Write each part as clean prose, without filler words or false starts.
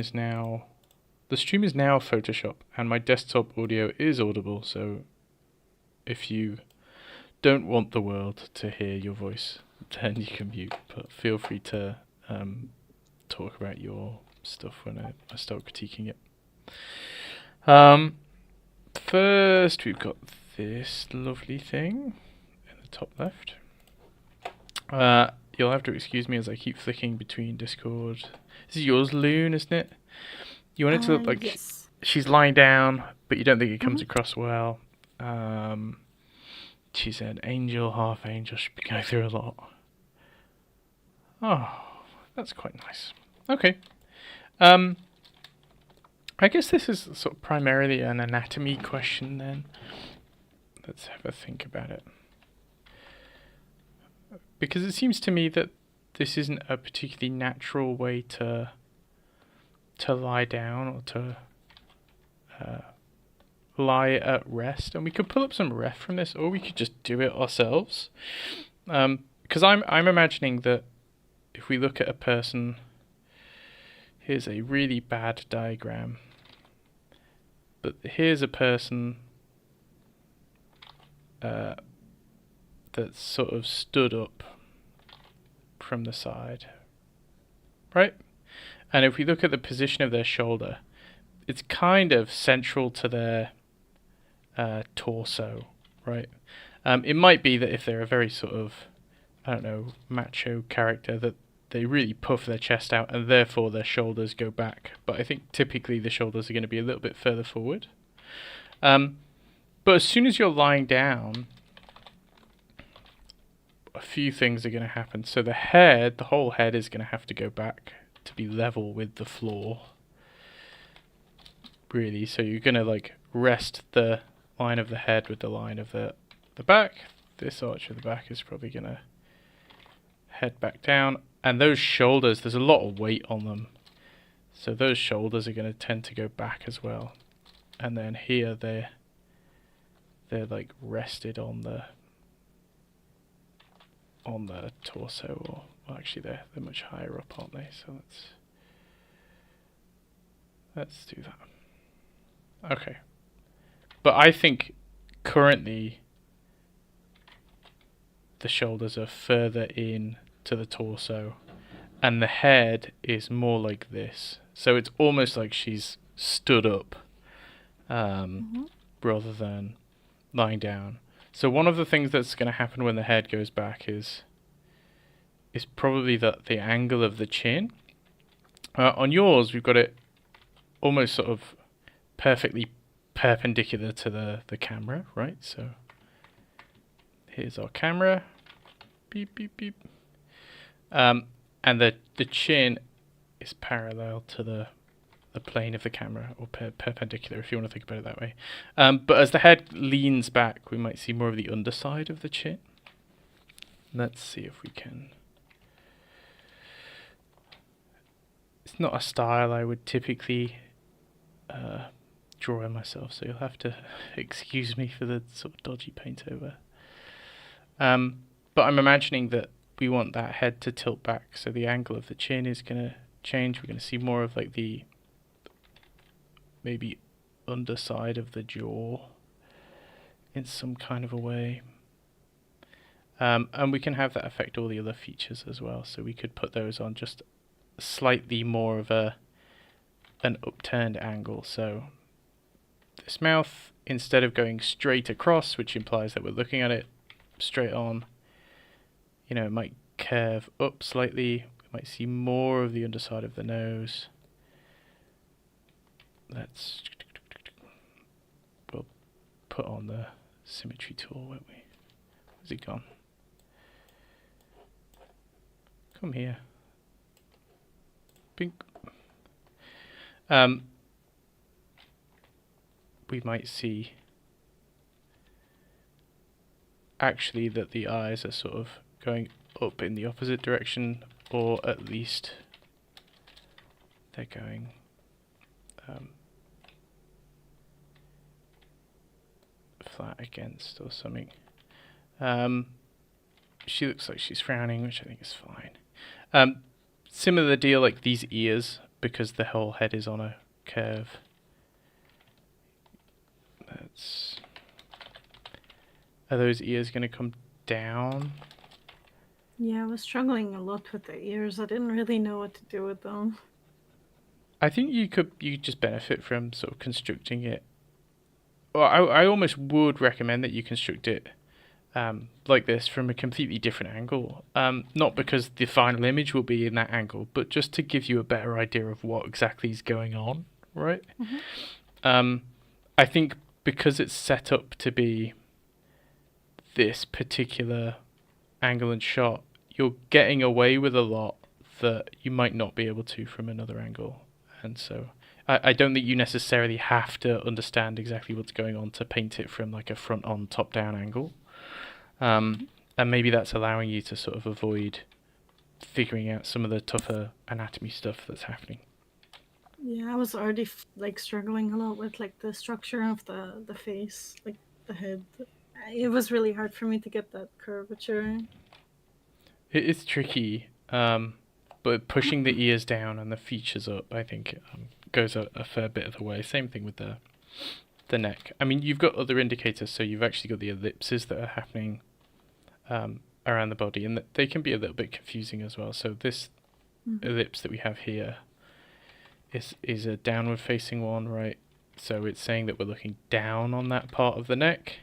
is now the stream is now Photoshop, and my desktop audio is audible. So if you don't want the world to hear your voice, then you can mute. But feel free to talk about your stuff when I start critiquing it. First, we've got this lovely thing in the top left. You'll have to excuse me as I keep flicking between Discord. This is yours, Loon, isn't it? You want it to look like yes. she's lying down, but you don't think it comes across well. She's an angel, half angel. She'll be going through a lot. Oh, that's quite nice. Okay. I guess this is sort of primarily an anatomy question then. Let's have a think about it. Because it seems to me that this isn't a particularly natural way to lie down or to lie at rest. And we could pull up some ref from this, or we could just do it ourselves. Because I'm imagining that if we look at a person, here's a really bad diagram. But here's a person that's sort of stood up from the side, right? And if we look at the position of their shoulder, it's kind of central to their torso, right? It might be that if they're a very sort of, I don't know, macho character, that they really puff their chest out and therefore their shoulders go back. But I think typically the shoulders are going to be a little bit further forward. But as soon as you're lying down, a few things are going to happen. So the whole head is going to have to go back to be level with the floor. Really, so you're going to like rest the line of the head with the line of the back. This arch of the back is probably going to head back down. And those shoulders, there's a lot of weight on them. So those shoulders are going to tend to go back as well. And then here they're like rested on the torso, or well, actually they're much higher up, aren't they? So let's do that. Okay. But I think currently the shoulders are further in to the torso and the head is more like this. So it's almost like she's stood up rather than lying down. So one of the things that's going to happen when the head goes back is probably the angle of the chin. On yours, we've got it almost sort of perfectly perpendicular to the camera, right? So here's our camera. Beep, beep, beep. And the chin is parallel to the plane of the camera, or perpendicular, if you want to think about it that way. But as the head leans back, we might see more of the underside of the chin. Let's see if we can. It's not a style I would typically draw myself, so you'll have to excuse me for the sort of dodgy paint over. But I'm imagining that we want that head to tilt back, so the angle of the chin is going to change. We're going to see more of like the maybe underside of the jaw in some kind of a way. And we can have that affect all the other features as well, so we could put those on just slightly more of an upturned angle. So this mouth, instead of going straight across, which implies that we're looking at it straight on, you know, it might curve up slightly. We might see more of the underside of the nose. We'll put on the symmetry tool, won't we? Where's it gone? Come here. Pink. We might see actually that the eyes are sort of going up in the opposite direction, or at least they're going flat against or something. She looks like she's frowning, which I think is fine. Similar deal, like these ears because the whole head is on a curve. Are those ears going to come down? Yeah, I was struggling a lot with the ears. I didn't really know what to do with them. I think you just benefit from sort of constructing it. Well, I almost would recommend that you construct it like this from a completely different angle. Not because the final image will be in that angle, but just to give you a better idea of what exactly is going on, right? Mm-hmm. I think because it's set up to be this particular angle and shot, you're getting away with a lot that you might not be able to from another angle. And so I don't think you necessarily have to understand exactly what's going on to paint it from like a front on top down angle. And maybe that's allowing you to sort of avoid figuring out some of the tougher anatomy stuff that's happening. Yeah, I was already like struggling a lot with like the structure of the face, like the head. It was really hard for me to get that curvature. It is tricky, but pushing the ears down and the features up, I think, goes a fair bit of the way. Same thing with the neck. I mean, you've got other indicators, so you've actually got the ellipses that are happening around the body, and they can be a little bit confusing as well. So this ellipse that we have here is a downward facing one, right? So it's saying that we're looking down on that part of the neck.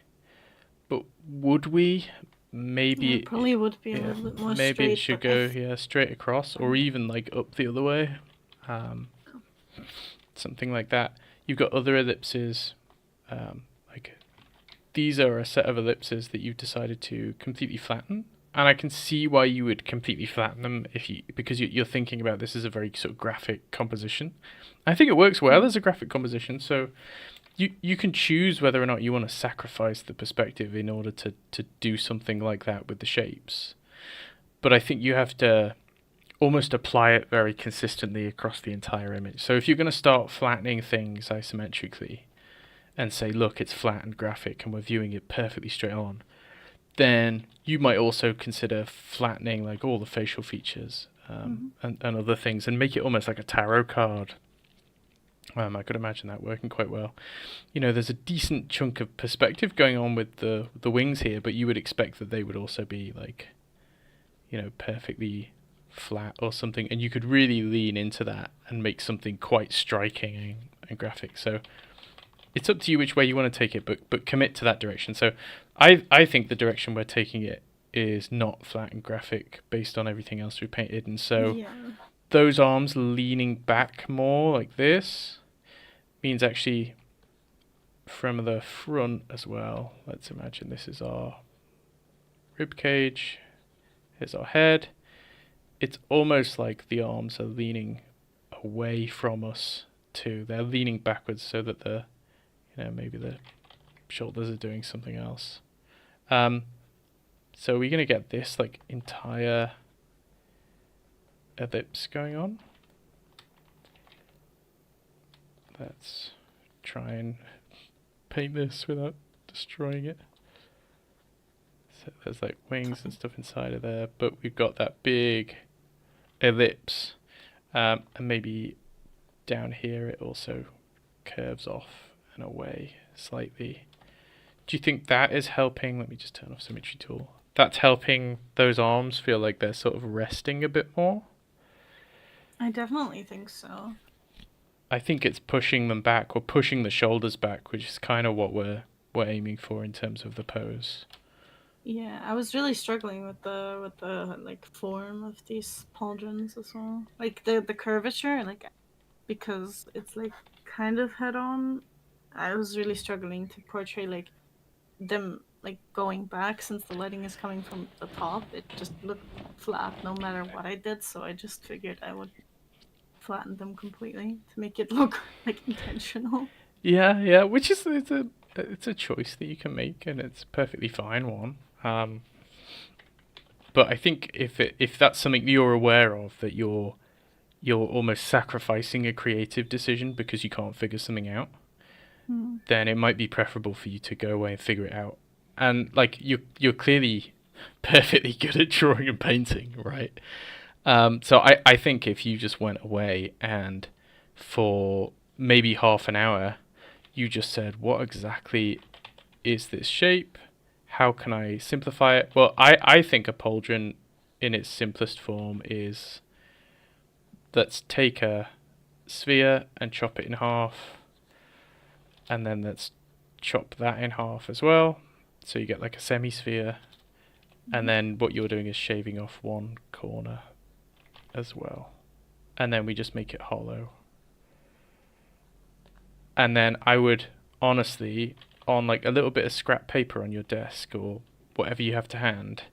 But would we? Maybe Yeah, it probably would be a little bit more maybe straight. it should go straight across, or even like up the other way, something like that. You've got other ellipses, like these are a set of ellipses that you've decided to completely flatten, and I can see why you would completely flatten them because you're thinking about this as a very sort of graphic composition. I think it works well as a graphic composition, so you can choose whether or not you want to sacrifice the perspective in order to do something like that with the shapes. But I think you have to almost apply it very consistently across the entire image. So if you're going to start flattening things isometrically and say, look, it's flat and graphic and we're viewing it perfectly straight on, then you might also consider flattening like all the facial features and other things and make it almost like a tarot card. I could imagine that working quite well. You know, there's a decent chunk of perspective going on with the wings here, but you would expect that they would also be like, you know, perfectly flat or something, and you could really lean into that and make something quite striking and graphic. So it's up to you which way you want to take it, but commit to that direction. So I think the direction we're taking it is not flat and graphic based on everything else we painted, and so those arms leaning back more like this means actually from the front as well. Let's imagine this is our rib cage. Here's our head. It's almost like the arms are leaning away from us too. They're leaning backwards so that maybe the shoulders are doing something else. So we're gonna get this like entire ellipse going on. Let's try and paint this without destroying it. So there's like wings and stuff inside of there, but we've got that big ellipse, and maybe down here it also curves off and away slightly. Do you think that is helping? Let me just turn off Symmetry Tool. That's helping those arms feel like they're sort of resting a bit more? I definitely think so. I think it's pushing them back, or pushing the shoulders back, which is kind of what we're aiming for in terms of the pose. Yeah, I was really struggling with the like form of these pauldrons as well. Like the curvature, like because it's like kind of head on. I was really struggling to portray like them like going back since the lighting is coming from the top. It just looked flat no matter what I did, so I just figured I would flatten them completely to make it look like intentional. Yeah, which is it's a choice that you can make, and it's a perfectly fine one. But I think if that's something you're aware of, that you're almost sacrificing a creative decision because you can't figure something out, then it might be preferable for you to go away and figure it out. And like you're clearly perfectly good at drawing and painting, right? So I think if you just went away and for maybe half an hour, you just said, what exactly is this shape? How can I simplify it? Well, I think a pauldron in its simplest form is, let's take a sphere and chop it in half, and then let's chop that in half as well, so you get like a semi-sphere, and then what you're doing is shaving off one corner as well, and then we just make it hollow. And then I would honestly, on like a little bit of scrap paper on your desk or whatever you have to hand,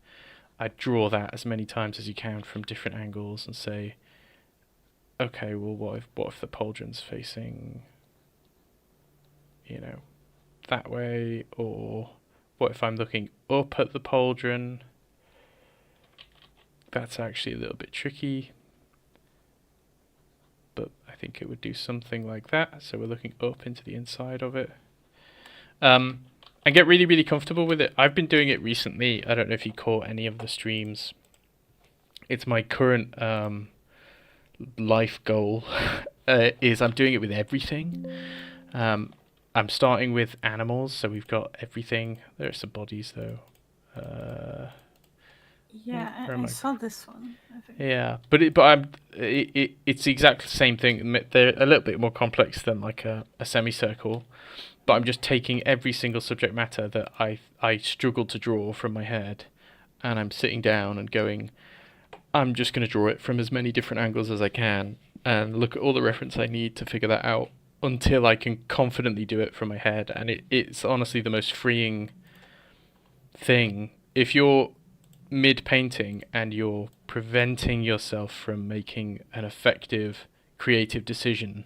I'd draw that as many times as you can from different angles and say, okay, well, what if the pauldron's facing, you know, that way, or what if I'm looking up at the pauldron? That's actually a little bit tricky, but I think it would do something like that. So we're looking up into the inside of it. And get really, really comfortable with it. I've been doing it recently. I don't know if you caught any of the streams. It's my current life goal is I'm doing it with everything. I'm starting with animals, so we've got everything. There are some bodies though. Yeah, I saw this one, I think. Yeah, but it's the exact same thing. They're a little bit more complex than like a semicircle, but I'm just taking every single subject matter that I struggled to draw from my head, and I'm sitting down and going, I'm just going to draw it from as many different angles as I can and look at all the reference I need to figure that out until I can confidently do it from my head. And it's honestly the most freeing thing. If you're mid-painting and you're preventing yourself from making an effective creative decision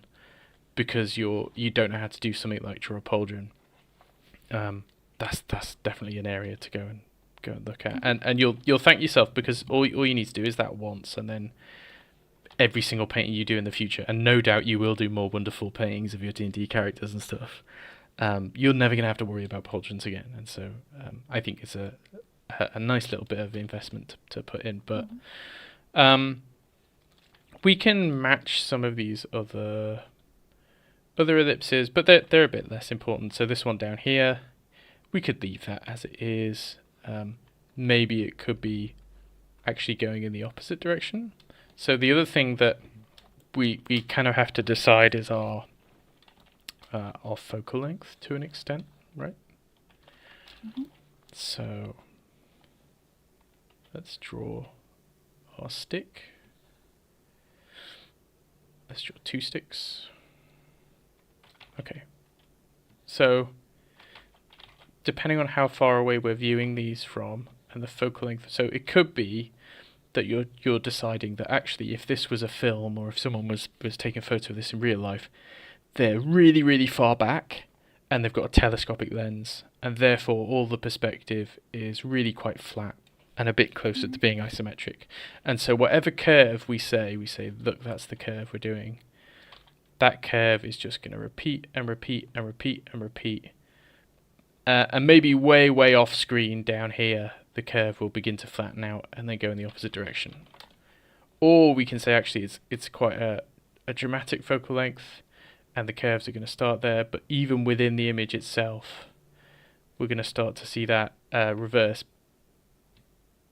because you don't know how to do something like draw a pauldron, that's definitely an area to go and look at, and you'll thank yourself, because all you need to do is that once, and then every single painting you do in the future, and no doubt you will do more wonderful paintings of your D&D characters and stuff, you're never going to have to worry about pauldrons again. And so I think it's a nice little bit of investment to put in. But we can match some of these other ellipses, but they're a bit less important. So this one down here, we could leave that as it is. Maybe it could be actually going in the opposite direction. So the other thing that we kind of have to decide is our focal length to an extent, right? Mm-hmm. So let's draw our stick. Let's draw two sticks. Okay. So depending on how far away we're viewing these from and the focal length, so it could be that you're deciding that actually if this was a film, or if someone was taking a photo of this in real life, they're really, really far back and they've got a telescopic lens, and therefore all the perspective is really quite flat and a bit closer to being isometric. And so whatever curve we say, look, that's the curve we're doing. That curve is just going to repeat and repeat and repeat and repeat. And maybe way, way off screen down here, the curve will begin to flatten out and then go in the opposite direction. Or we can say actually it's quite a dramatic focal length, and the curves are going to start there, but even within the image itself, we're going to start to see that reverse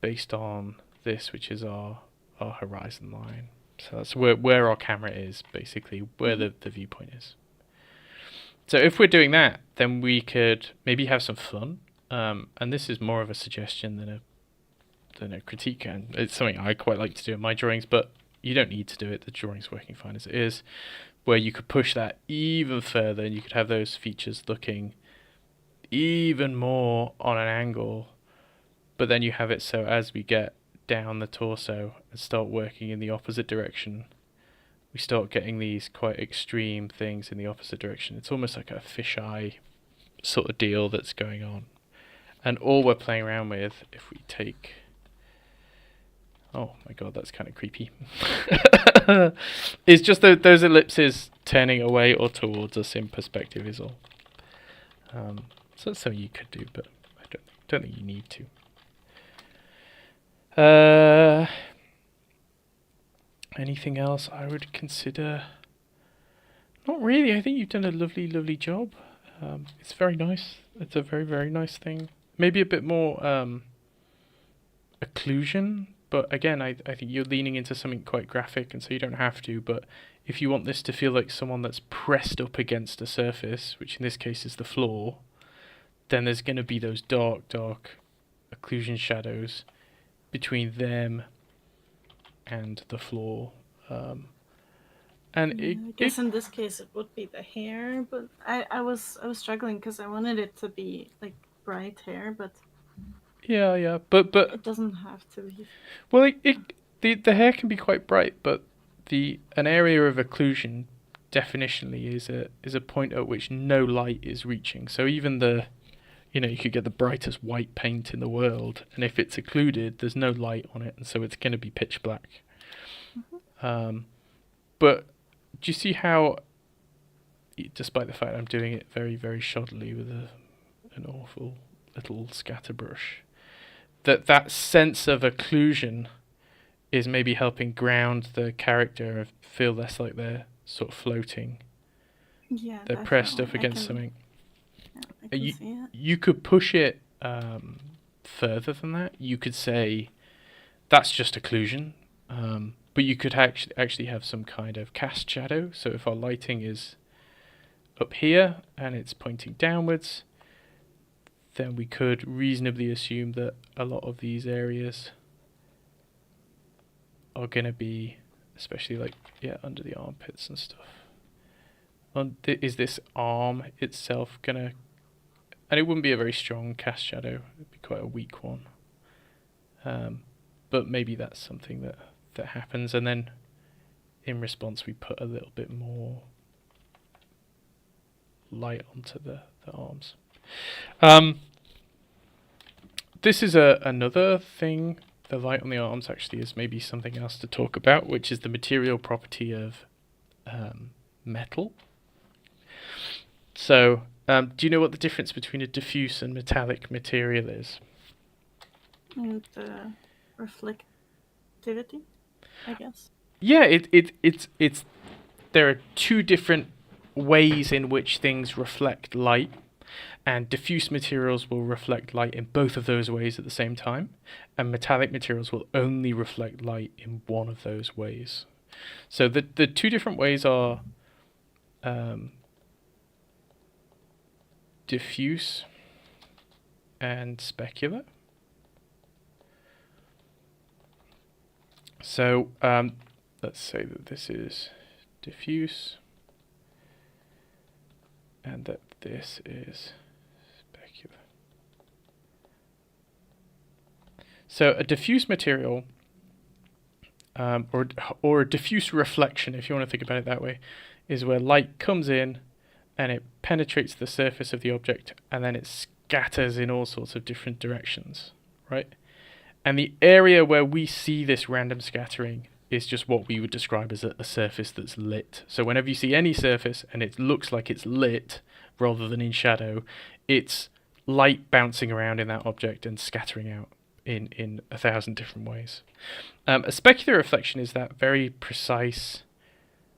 based on this, which is our horizon line. So that's where our camera is, basically, where the viewpoint is. So if we're doing that, then we could maybe have some fun. And this is more of a suggestion than a critique, and it's something I quite like to do in my drawings, but you don't need to do it. The drawing's working fine as it is, where you could push that even further, and you could have those features looking even more on an angle, but then you have it so as we get down the torso and start working in the opposite direction, we start getting these quite extreme things in the opposite direction. It's almost like a fisheye sort of deal that's going on. And all we're playing around with, if we take... Oh my god, that's kind of creepy. It's just those ellipses turning away or towards us in perspective is all. So that's something you could do, but I don't think you need to. Anything else I would consider? Not really. I think you've done a lovely, lovely job. It's very nice. It's a very, very nice thing. Maybe a bit more occlusion, but again, I think you're leaning into something quite graphic, and so you don't have to. But if you want this to feel like someone that's pressed up against a surface, which in this case is the floor, then there's going to be those dark, dark occlusion shadows between them and the floor. And I guess in this case it would be the hair, but I was struggling because I wanted it to be like bright hair, but yeah, but it doesn't have to be. well, the hair can be quite bright, but an area of occlusion definitionally is a point at which no light is reaching. So even you could get the brightest white paint in the world, and if it's occluded, there's no light on it, and so it's going to be pitch black. Mm-hmm. But do you see how, despite the fact I'm doing it very, very shoddily with an awful little scatter brush, that sense of occlusion is maybe helping ground the character and feel less like they're sort of floating. Yeah, they're pressed up against something. Yeah, I can see it. You could push it further than that. You could say that's just occlusion. But you could actually have some kind of cast shadow. So if our lighting is up here and it's pointing downwards, then we could reasonably assume that a lot of these areas are going to be, especially under the armpits and stuff. Is this arm itself going to... And it wouldn't be a very strong cast shadow. It'd be quite a weak one. But maybe that's something that happens, and then in response we put a little bit more light onto the arms. This is another thing. The light on the arms actually is maybe something else to talk about, which is the material property of metal. So do you know what the difference between a diffuse and metallic material is? And reflectivity, I guess. Yeah, it's there are two different ways in which things reflect light, and diffuse materials will reflect light in both of those ways at the same time, and metallic materials will only reflect light in one of those ways. So the two different ways are diffuse and specular. So let's say that this is diffuse and that this is specular. So a diffuse material, or a diffuse reflection, if you want to think about it that way, is where light comes in and it penetrates the surface of the object and then it scatters in all sorts of different directions, right? And the area where we see this random scattering is just what we would describe as a surface that's lit. So whenever you see any surface and it looks like it's lit rather than in shadow, it's light bouncing around in that object and scattering out in 1,000 different ways. A specular reflection is that very precise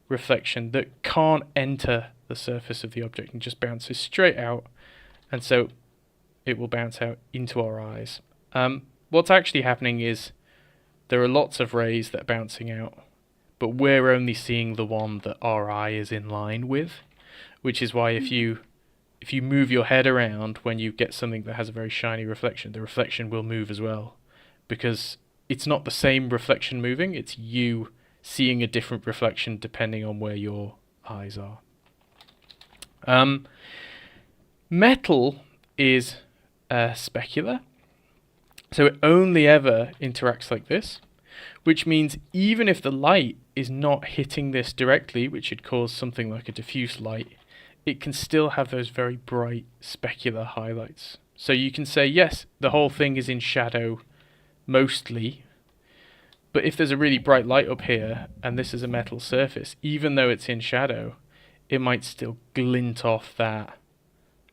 reflection that can't enter the surface of the object and just bounces straight out, and so it will bounce out into our eyes. What's actually happening is there are lots of rays that are bouncing out, but we're only seeing the one that our eye is in line with, which is why if you move your head around when you get something that has a very shiny reflection, the reflection will move as well, because it's not the same reflection moving, it's you seeing a different reflection depending on where your eyes are. Metal is specular, so it only ever interacts like this, which means even if the light is not hitting this directly, which should cause something like a diffuse light, it can still have those very bright specular highlights. So you can say, yes, the whole thing is in shadow mostly, but if there's a really bright light up here and this is a metal surface, even though it's in shadow, it might still glint off that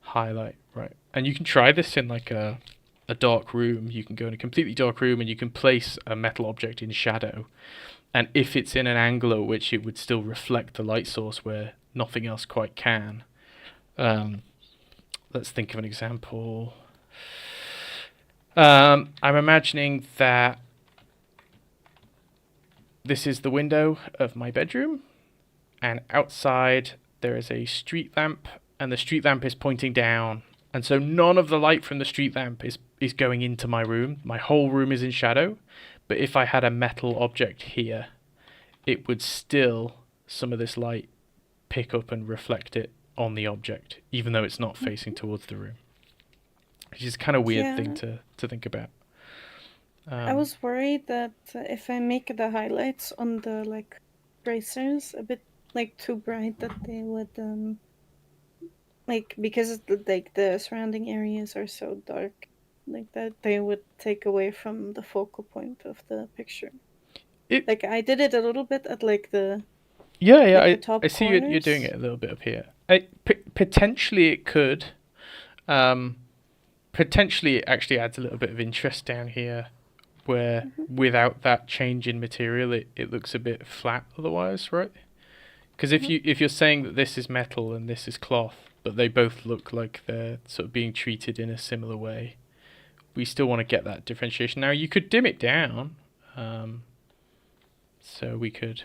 highlight, right? And you can try this in like a a dark room, you can go in a completely dark room and you can place a metal object in shadow. And if it's in an angle at which it would still reflect the light source where nothing else quite can. Let's think of an example. I'm imagining that this is the window of my bedroom, and outside there is a street lamp, and the street lamp is pointing down, and so none of the light from the street lamp is going into my room. My whole room is in shadow, but if I had a metal object here, it would still, some of this light, pick up and reflect it on the object, even though it's not facing towards the room. Which is kind of weird thing to think about. I was worried that if I make the highlights on the like tracers a bit like too bright, that they would like, because the surrounding areas are so dark, like that they would take away from the focal point of the picture. Like I did it a little bit at like the the top I see corners. you're doing it a little bit up here. Potentially it could. Potentially it actually adds a little bit of interest down here, where without that change in material, it looks a bit flat otherwise, right? Because if you're saying that this is metal and this is cloth, but they both look like they're sort of being treated in a similar way, we still want to get that differentiation. Now you could dim it down, so we could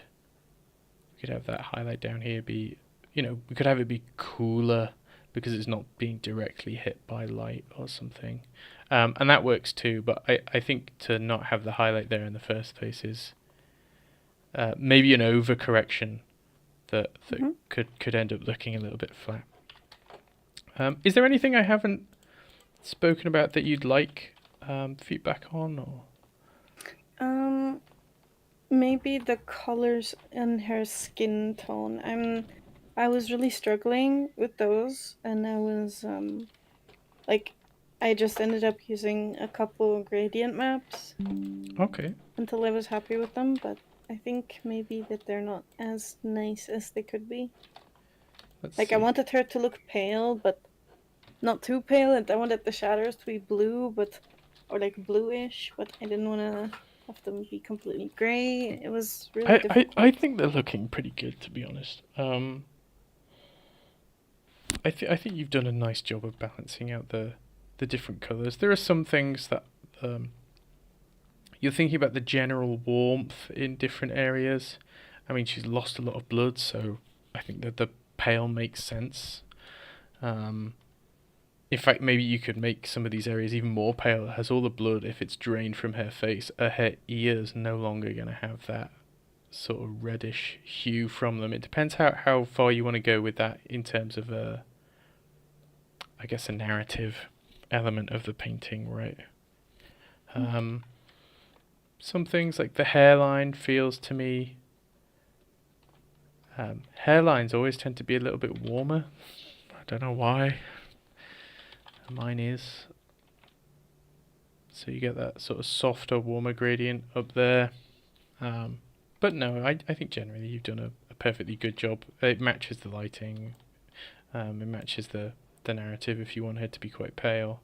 have that highlight down here be, we could have it be cooler because it's not being directly hit by light or something. And that works too, but I think to not have the highlight there in the first place is maybe an overcorrection that could end up looking a little bit flat. Is there anything I haven't spoken about that you'd like feedback on? Or maybe the colors in her skin tone. I was really struggling with those, and I was I just ended up using a couple gradient maps. Okay. Until I was happy with them, but I think maybe that they're not as nice as they could be. Let's see. I wanted her to look pale, but not too pale, and I wanted the shadows to be blue, or like bluish, but I didn't want to have them be completely grey. It was really difficult. I think they're looking pretty good, to be honest. I think you've done a nice job of balancing out the different colours. There are some things that you're thinking about the general warmth in different areas. I mean, she's lost a lot of blood, so I think that the pale makes sense. In fact, maybe you could make some of these areas even more pale. It has all the blood. If it's drained from her face, her ears no longer going to have that sort of reddish hue from them. It depends how far you want to go with that in terms of a narrative element of the painting, right? Some things like the hairline feels to me, hairlines always tend to be a little bit warmer. I don't know why. Mine is. So you get that sort of softer, warmer gradient up there. But no, I think generally you've done a perfectly good job. It matches the lighting. It matches the narrative if you want her to be quite pale.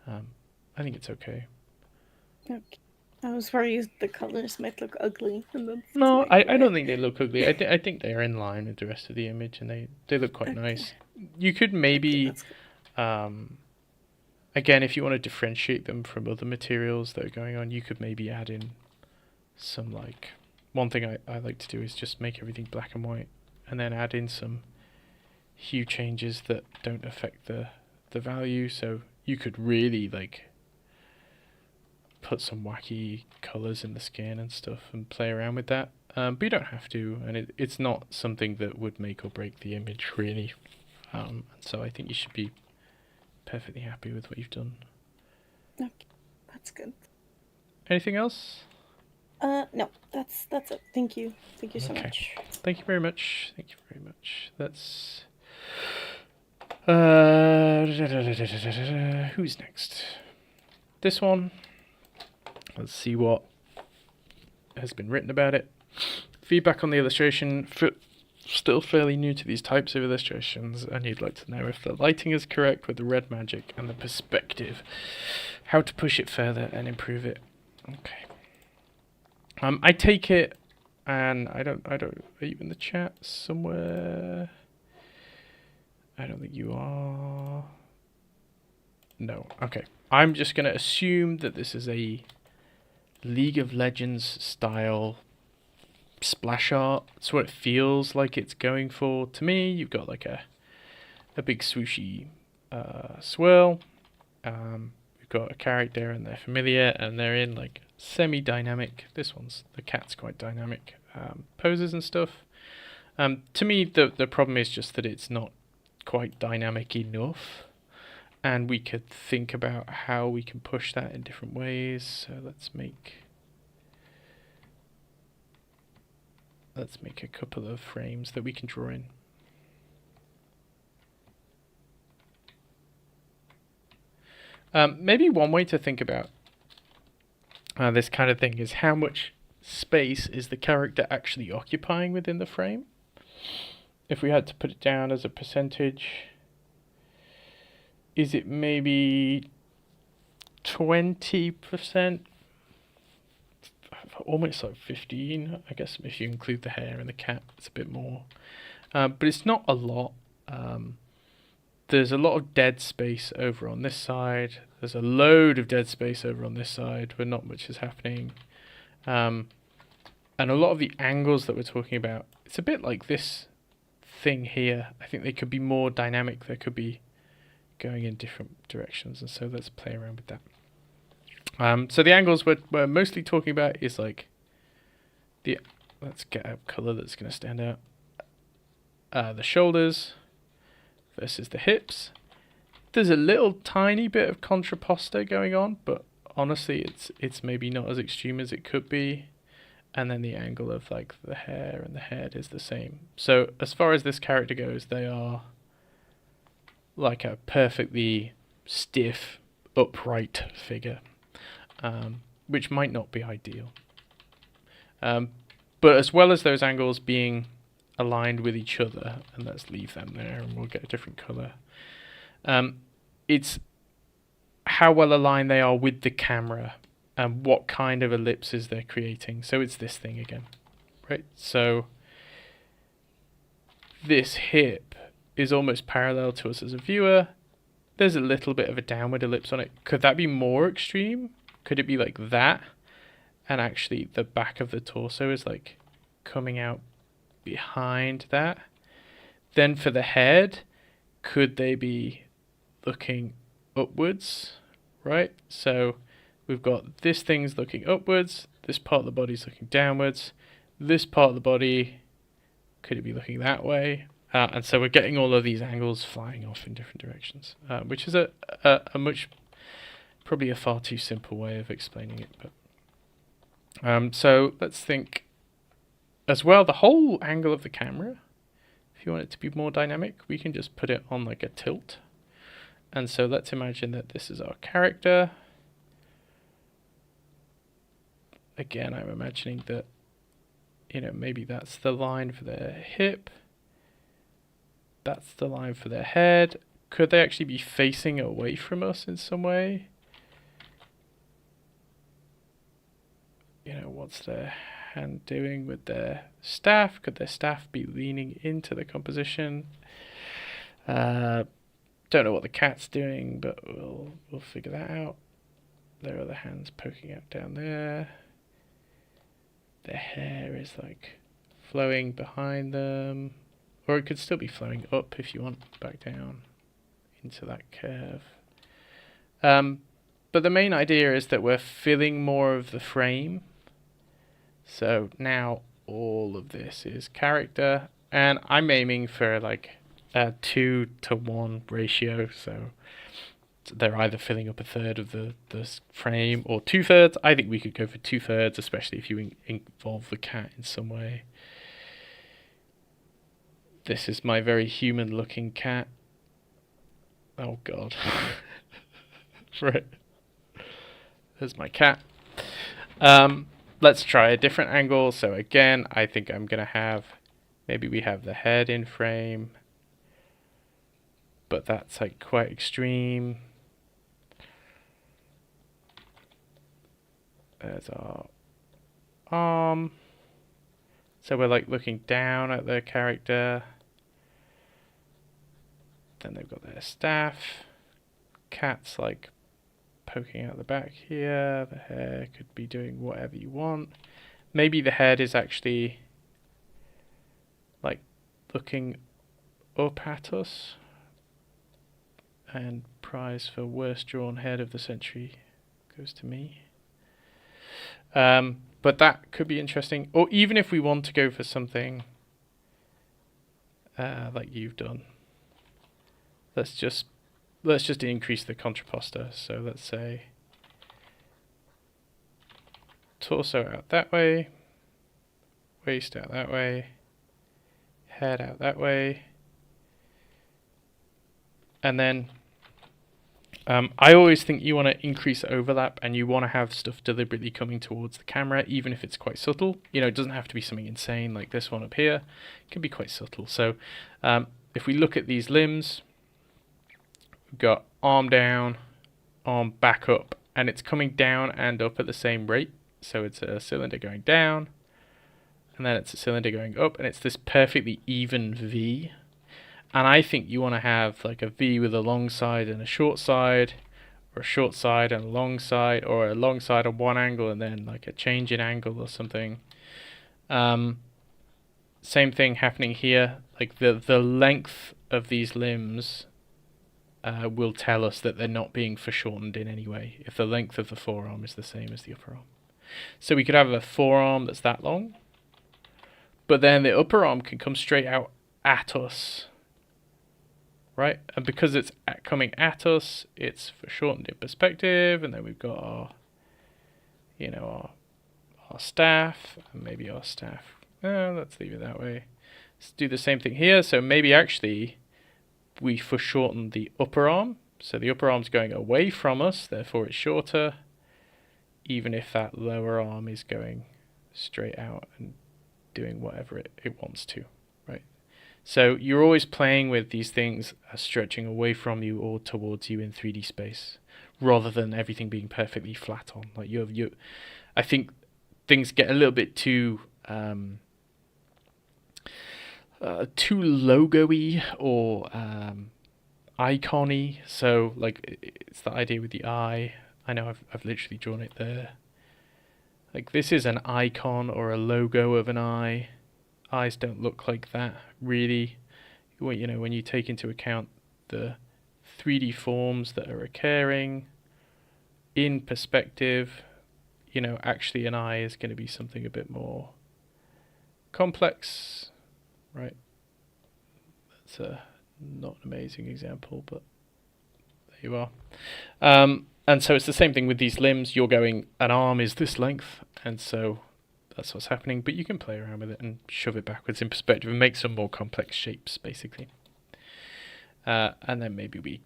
I think it's okay. Okay. I was worried the colors might look ugly. No, I don't think they look ugly. I think they're in line with the rest of the image, and they look quite nice. You could maybe, again, if you want to differentiate them from other materials that are going on, you could maybe add in some, like, one thing I like to do is just make everything black and white, and then add in some hue changes that don't affect the value. So you could really, like, put some wacky colors in the skin and stuff and play around with that. But you don't have to, and it's not something that would make or break the image, really. So I think you should be perfectly happy with what you've done. Okay, that's good. Anything else? No, that's it. Thank you so much. Thank you very much. That's who's next? This one. Let's see what has been written about it. Feedback on the illustration. Still fairly new to these types of illustrations, and you'd like to know if the lighting is correct with the red magic and the perspective. how to push it further and improve it. Okay. I take it, and I don't, are you in the chat somewhere? I don't think you are. No, okay. I'm just going to assume that this is a League of Legends style splash art. That's what it feels like it's going for. To me, you've got like a big swooshy swirl. We've got a character and they're familiar and they're in like semi-dynamic. This one's, the cat's quite dynamic poses and stuff. To me, the problem is just that it's not quite dynamic enough. And we could think about how we can push that in different ways. So let's make a couple of frames that we can draw in. Maybe one way to think about this kind of thing is how much space is the character actually occupying within the frame. If we had to put it down as a percentage, is it maybe 20%? Almost like 15, I guess, if you include the hair and the cat, it's a bit more. But it's not a lot. There's a lot of dead space over on this side. There's a load of dead space over on this side where not much is happening. And a lot of the angles that we're talking about, it's a bit like this thing here. I think they could be more dynamic. They could be going in different directions, and so let's play around with that. So the angles we're mostly talking about is like let's get a color that's going to stand out. The shoulders versus the hips. There's a little tiny bit of contrapposto going on, but honestly it's maybe not as extreme as it could be. And then the angle of like the hair and the head is the same. So as far as this character goes, they are like a perfectly stiff, upright figure, which might not be ideal. But as well as those angles being aligned with each other, and let's leave them there and we'll get a different color, it's how well aligned they are with the camera and what kind of ellipses they're creating. So it's this thing again, right? So this hip is almost parallel to us as a viewer. There's a little bit of a downward ellipse on it. Could that be more extreme? Could it be like that? And actually the back of the torso is like coming out behind that. Then for the head, could they be looking upwards, right? So we've got this thing's looking upwards, this part of the body's looking downwards, this part of the body, could it be looking that way? And so we're getting all of these angles flying off in different directions, which is a much, probably a far too simple way of explaining it. But so let's think as well, the whole angle of the camera, if you want it to be more dynamic, we can just put it on like a tilt. And so let's imagine that this is our character. Again, I'm imagining that, maybe that's the line for their hip. That's the line for their head. Could they actually be facing away from us in some way? What's their hand doing with their staff? Could their staff be leaning into the composition? Don't know what the cat's doing, but we'll figure that out. Their other hand's poking out down there. Their hair is like flowing behind them. Or it could still be flowing up if you want, back down into that curve. But the main idea is that we're filling more of the frame. So now all of this is character, and I'm aiming for like a 2-to-1 ratio. So they're either filling up a third of the frame or 2/3. I think we could go for 2/3, especially if you involve the cat in some way. This is my very human-looking cat. Oh, God. Right. There's my cat. Let's try a different angle. So again, I think I'm going to have... Maybe we have the head in frame. But that's like quite extreme. There's our arm. So we're like looking down at their character. Then they've got their staff. Cat's like poking out the back here. The hair could be doing whatever you want. Maybe the head is actually like looking up at us. And prize for worst drawn head of the century goes to me. But that could be interesting. Or even if we want to go for something like you've done, let's just increase the contrapposta. So let's say torso out that way, waist out that way, head out that way, and then I always think you want to increase overlap, and you want to have stuff deliberately coming towards the camera, even if it's quite subtle. You know, it doesn't have to be something insane like this one up here. It can be quite subtle. So if we look at these limbs, we've got arm down, arm back up, and it's coming down and up at the same rate. So it's a cylinder going down, and then it's a cylinder going up, and it's this perfectly even V. And I think you want to have like a V with a long side and a short side, or a short side and a long side, or a long side on one angle and then like a change in angle or something. Same thing happening here. Like the length of these limbs will tell us that they're not being foreshortened in any way, if the length of the forearm is the same as the upper arm. So we could have a forearm that's that long, but then the upper arm can come straight out at us. Right, and because it's coming at us, it's foreshortened in perspective, and then we've got our, you know, our staff, and maybe our staff. Let's leave it that way. Let's do the same thing here. So maybe actually we foreshorten the upper arm, so the upper arm's going away from us, therefore it's shorter, even if that lower arm is going straight out and doing whatever it wants to. So you're always playing with these things stretching away from you or towards you in 3D space, rather than everything being perfectly flat on. Like I think things get a little bit too logo-y or icon-y. So like it's the idea with the eye. I know I've literally drawn it there. Like this is an icon or a logo of an eye. Eyes don't look like that, really. You know, when you take into account the 3D forms that are occurring in perspective, you know, actually an eye is going to be something a bit more complex, right? That's not an amazing example, but there you are. And so it's the same thing with these limbs. You're going, an arm is this length, and so that's what's happening, but you can play around with it and shove it backwards in perspective and make some more complex shapes, basically. And then maybe we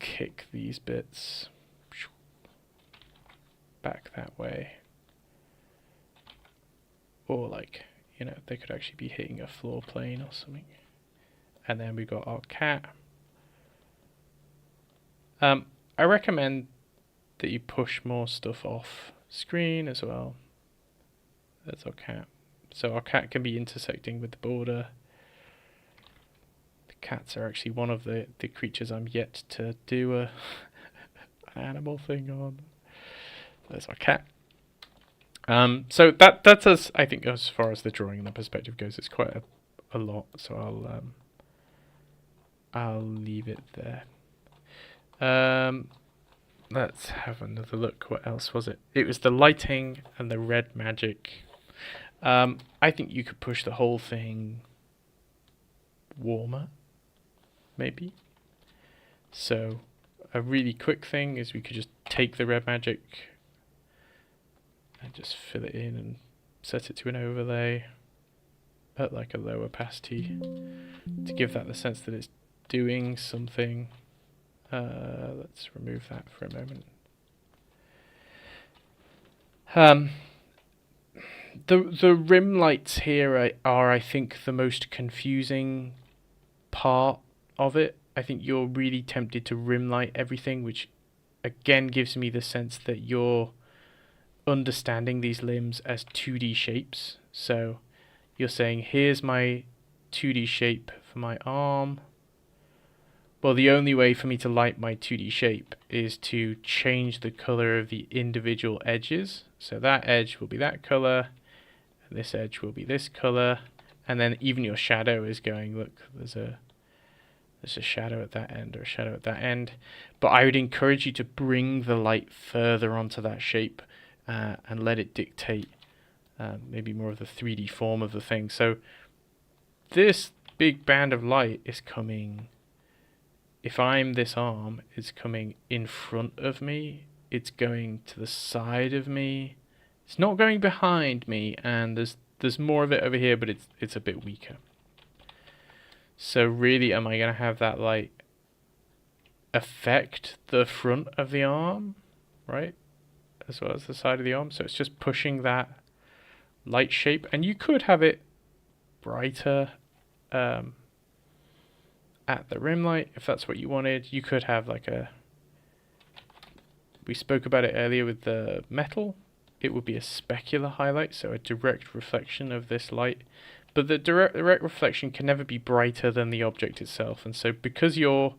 kick these bits back that way. Or like, you know, they could actually be hitting a floor plane or something. And then we've got our cat. I recommend that you push more stuff off screen as well. That's our cat. So our cat can be intersecting with the border. The cats are actually one of the creatures I'm yet to do an animal thing on. There's our cat. So that's as I think as far as the drawing and the perspective goes. It's quite a lot. So I'll leave it there. Let's have another look. What else was it? It was the lighting and the red magic. I think you could push the whole thing warmer, maybe. So a really quick thing is we could just take the red magic and just fill it in and set it to an overlay at like a low opacity to give that the sense that it's doing something. Let's remove that for a moment. The rim lights here are, I think, the most confusing part of it. I think you're really tempted to rim light everything, which again gives me the sense that you're understanding these limbs as 2D shapes. So you're saying, here's my 2D shape for my arm. Well, the only way for me to light my 2D shape is to change the color of the individual edges. So that edge will be that color, and this edge will be this color, and then even your shadow is going, look, there's a shadow at that end or a shadow at that end. But I would encourage you to bring the light further onto that shape and let it dictate maybe more of the 3D form of the thing. So this big band of light is coming. If I'm this arm, it's coming in front of me, it's going to the side of me, it's not going behind me, and there's more of it over here, but it's a bit weaker. So really, am I going to have that light affect the front of the arm, right, as well as the side of the arm? So it's just pushing that light shape, and you could have it brighter at the rim light, if that's what you wanted. You could have like we spoke about it earlier with the metal, it would be a specular highlight, so a direct reflection of this light. But the direct reflection can never be brighter than the object itself, and so because your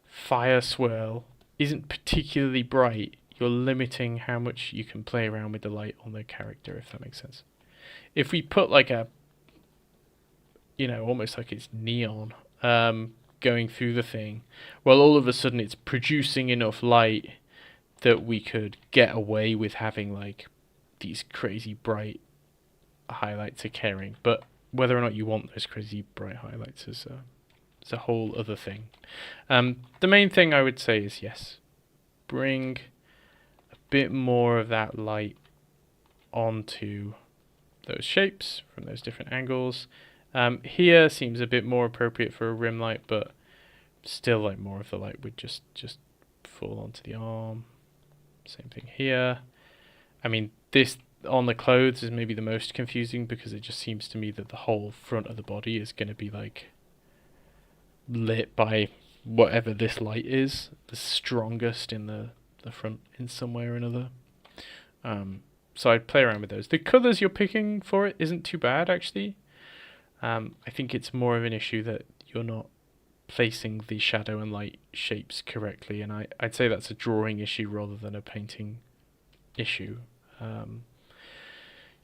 fire swirl isn't particularly bright, you're limiting how much you can play around with the light on the character, if that makes sense. If we put like almost like it's neon, going through the thing, well, all of a sudden it's producing enough light that we could get away with having like these crazy bright highlights occurring. But whether or not you want those crazy bright highlights is a whole other thing. The main thing I would say is, yes, bring a bit more of that light onto those shapes from those different angles. Here seems a bit more appropriate for a rim light, but still, like, more of the light would just fall onto the arm. Same thing here. I mean, this on the clothes is maybe the most confusing, because it just seems to me that the whole front of the body is going to be like lit by whatever this light is, the strongest in the front in some way or another. So I'd play around with those. The colours you're picking for it isn't too bad, actually. I think it's more of an issue that you're not placing the shadow and light shapes correctly, and I'd say that's a drawing issue rather than a painting issue.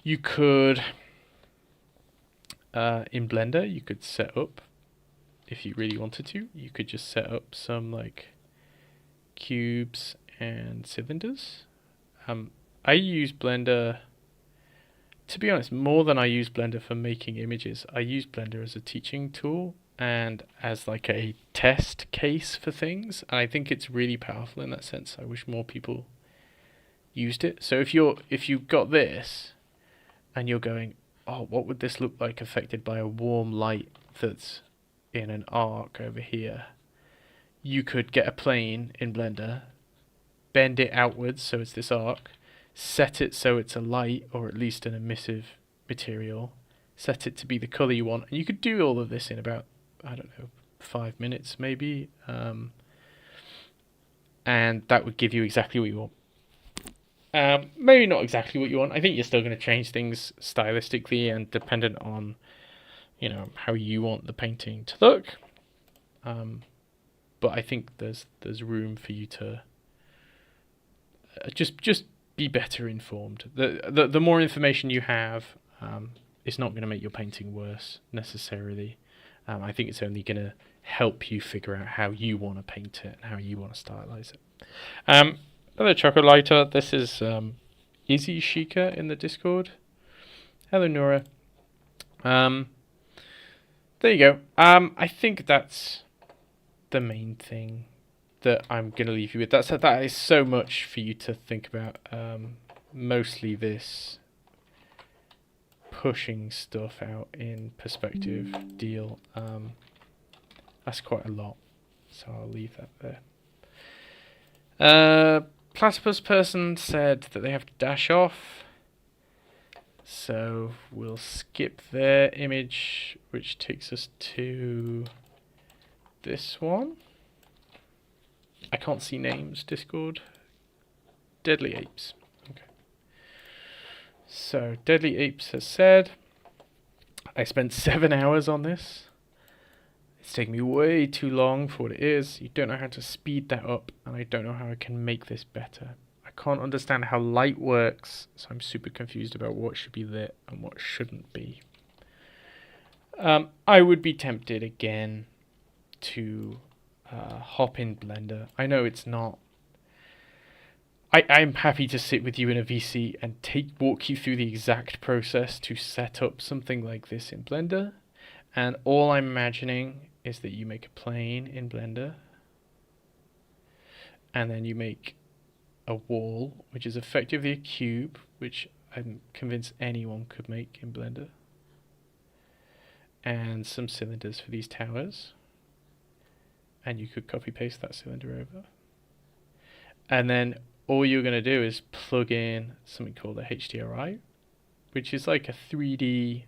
You could, in Blender, you could set up, if you really wanted to, you could just set up some like cubes and cylinders. I use Blender, to be honest, more than I use Blender for making images. I use Blender as a teaching tool and as like a test case for things, and I think it's really powerful in that sense. I wish more people used it. So if you've got this and you're going, oh, what would this look like affected by a warm light that's in an arc over here? You could get a plane in Blender, bend it outwards so it's this arc, set it so it's a light, or at least an emissive material, set it to be the color you want, and you could do all of this in about, I don't know, 5 minutes maybe, and that would give you exactly what you want. Maybe not exactly what you want. I think you're still going to change things stylistically and dependent on, how you want the painting to look. But I think there's room for you to just be better informed. The more information you have, it's not going to make your painting worse necessarily. I think it's only going to help you figure out how you want to paint it and how you want to stylize it. Hello, Choco Lighter. This is Izzy Shika in the Discord. Hello, Nora. There you go. I think that's the main thing that I'm going to leave you with. That is so much for you to think about. Mostly this pushing stuff out in perspective deal. That's quite a lot, so I'll leave that there. Platypus person said that they have to dash off, so we'll skip their image, which takes us to this one. I can't see names, Discord. Deadly Apes. Okay. So, Deadly Apes has said, I spent 7 hours on this. It's taken me way too long for what it is. You don't know how to speed that up, and I don't know how I can make this better. I can't understand how light works, so I'm super confused about what should be lit and what shouldn't be. I would be tempted again to hop in Blender. I know it's not. I'm happy to sit with you in a VC and walk you through the exact process to set up something like this in Blender. And all I'm imagining is that you make a plane in Blender, and then you make a wall, which is effectively a cube, which I'm convinced anyone could make in Blender, and some cylinders for these towers, and you could copy paste that cylinder over, and then all you're going to do is plug in something called a HDRI, which is like a 3D,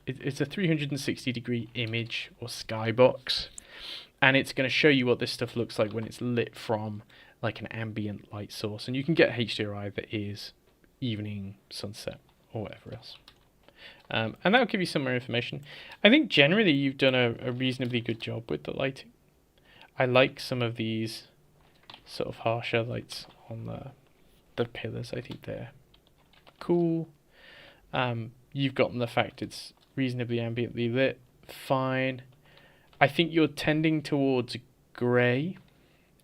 it's a 360 degree image or skybox, and it's going to show you what this stuff looks like when it's lit from like an ambient light source. And you can get HDRI that is evening, sunset, or whatever else. And that'll give you some more information. I think generally you've done a reasonably good job with the lighting. I like some of these sort of harsher lights on the pillars. I think they're cool. You've gotten the fact it's reasonably ambiently lit. Fine. I think you're tending towards grey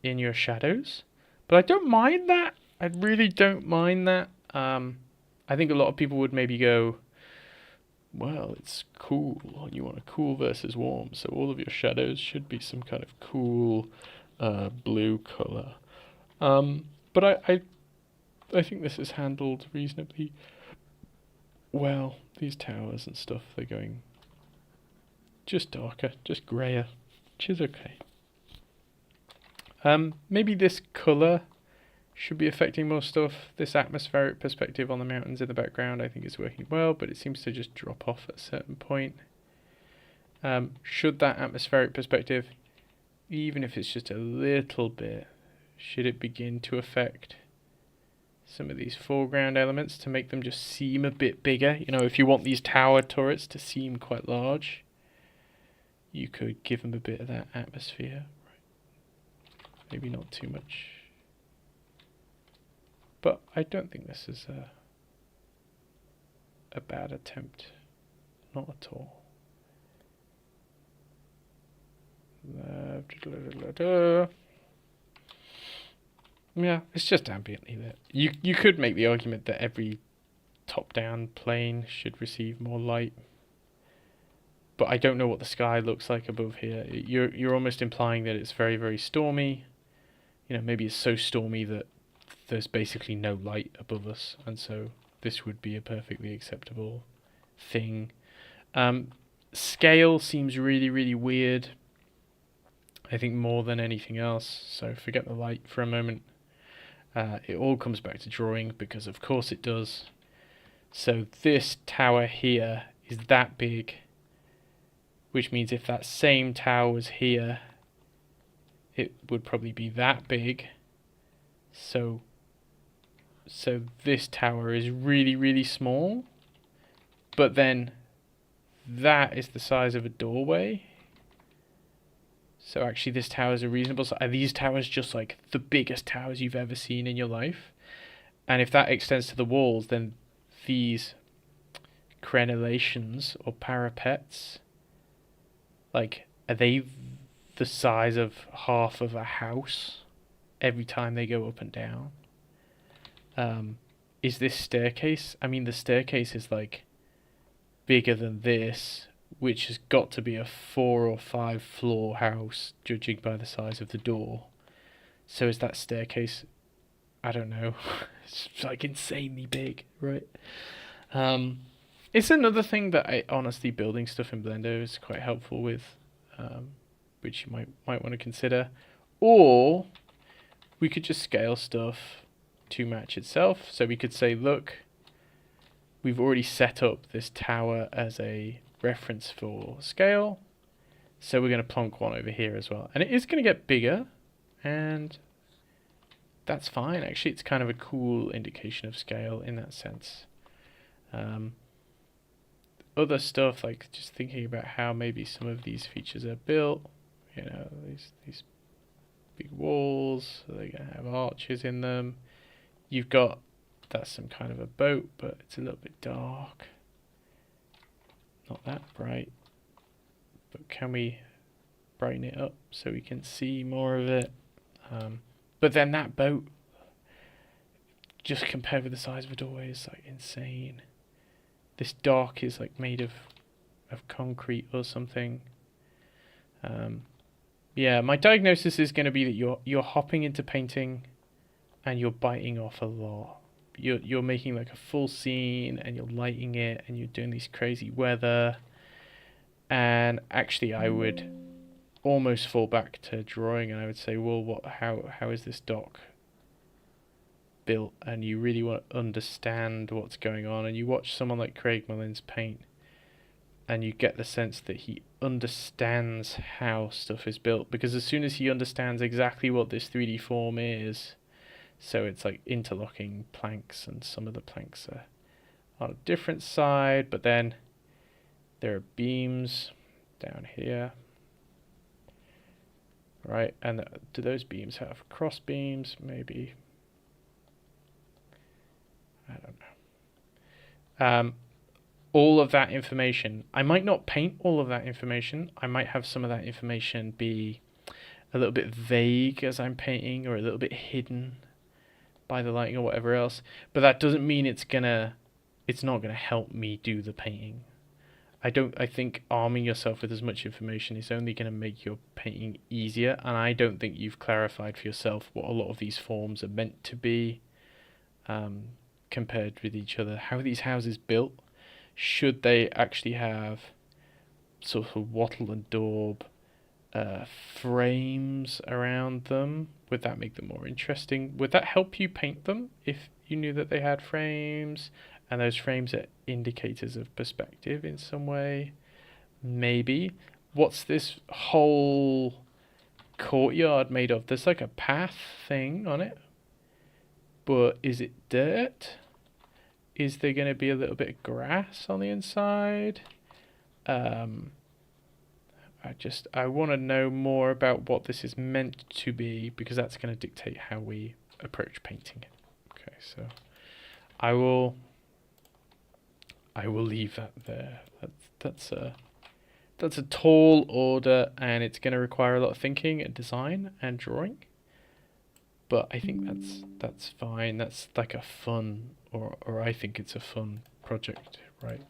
in your shadows, but I don't mind that. I really don't mind that. I think a lot of people would maybe go, well, it's cool. You want a cool versus warm, so all of your shadows should be some kind of cool blue color. But I think this is handled reasonably well. These towers and stuff, they're going just darker, just grayer, which is okay. Maybe this color should be affecting more stuff. This atmospheric perspective on the mountains in the background I think is working well, but it seems to just drop off at a certain point. Should that atmospheric perspective, even if it's just a little bit, should it begin to affect some of these foreground elements to make them just seem a bit bigger? You know, if you want these tower turrets to seem quite large, you could give them a bit of that atmosphere. Maybe not too much. But I don't think this is a bad attempt. Not at all. Yeah, it's just ambiently lit. You could make the argument that every top-down plane should receive more light, but I don't know what the sky looks like above here. You're almost implying that it's very, very stormy. You know, maybe it's so stormy that there's basically no light above us, and so this would be a perfectly acceptable thing. Scale seems really, really weird, I think, more than anything else, so forget the light for a moment. It all comes back to drawing, because of course it does. So this tower here is that big, which means if that same tower was here, it would probably be that big. So this tower is really, really small, but then that is the size of a doorway. So actually this tower is a reasonable size. Are these towers just like the biggest towers you've ever seen in your life? And if that extends to the walls, then these crenellations or parapets, like, are they the size of half of a house every time they go up and down? Is this staircase? I mean, the staircase is like bigger than this, which has got to be a 4 or 5 floor house, judging by the size of the door. So is that staircase, I don't know, it's like insanely big, right? It's another thing that I honestly, building stuff in Blender is quite helpful with, which you might want to consider. Or we could just scale stuff to match itself. So we could say, look, we've already set up this tower as a reference for scale, so we're going to plonk one over here as well, and it is going to get bigger, and that's fine. Actually, it's kind of a cool indication of scale in that sense. Other stuff, like just thinking about how maybe some of these features are built. You know, these big walls, they're gonna have arches in them. You've got, that's some kind of a boat, but it's a little bit dark. Not that bright. But can we brighten it up so we can see more of it? But then that boat, just compared with the size of a doorway, is like insane. This dock is like made of concrete or something. Yeah, my diagnosis is going to be that you're hopping into painting, and you're biting off a lot. You're making like a full scene, and you're lighting it, and you're doing these crazy weather. And actually, I would almost fall back to drawing, and I would say, well, how is this dock built? And you really want to understand what's going on, and you watch someone like Craig Mullins paint, and you get the sense that he understands how stuff is built, because as soon as he understands exactly what this 3D form is, so it's like interlocking planks, and some of the planks are on a different side, but then there are beams down here, right? And do those beams have cross beams? Maybe. I don't know. All of that information, I might not paint all of that information. I might have some of that information be a little bit vague as I'm painting, or a little bit hidden by the lighting or whatever else. But that doesn't mean it's not gonna help me do the painting. I think arming yourself with as much information is only going to make your painting easier, and I don't think you've clarified for yourself what a lot of these forms are meant to be compared with each other. How are these houses built? Should they actually have sort of wattle and daub frames around them? Would that make them more interesting? Would that help you paint them if you knew that they had frames? And those frames are indicators of perspective in some way. Maybe. What's this whole courtyard made of? There's like a path thing on it. But is it dirt? Is there going to be a little bit of grass on the inside? I want to know more about what this is meant to be, because that's going to dictate how we approach painting it. Okay, so I will leave that there. That's a tall order, and it's going to require a lot of thinking and design and drawing. But I think that's fine. That's like a fun, or I think it's a fun project, right?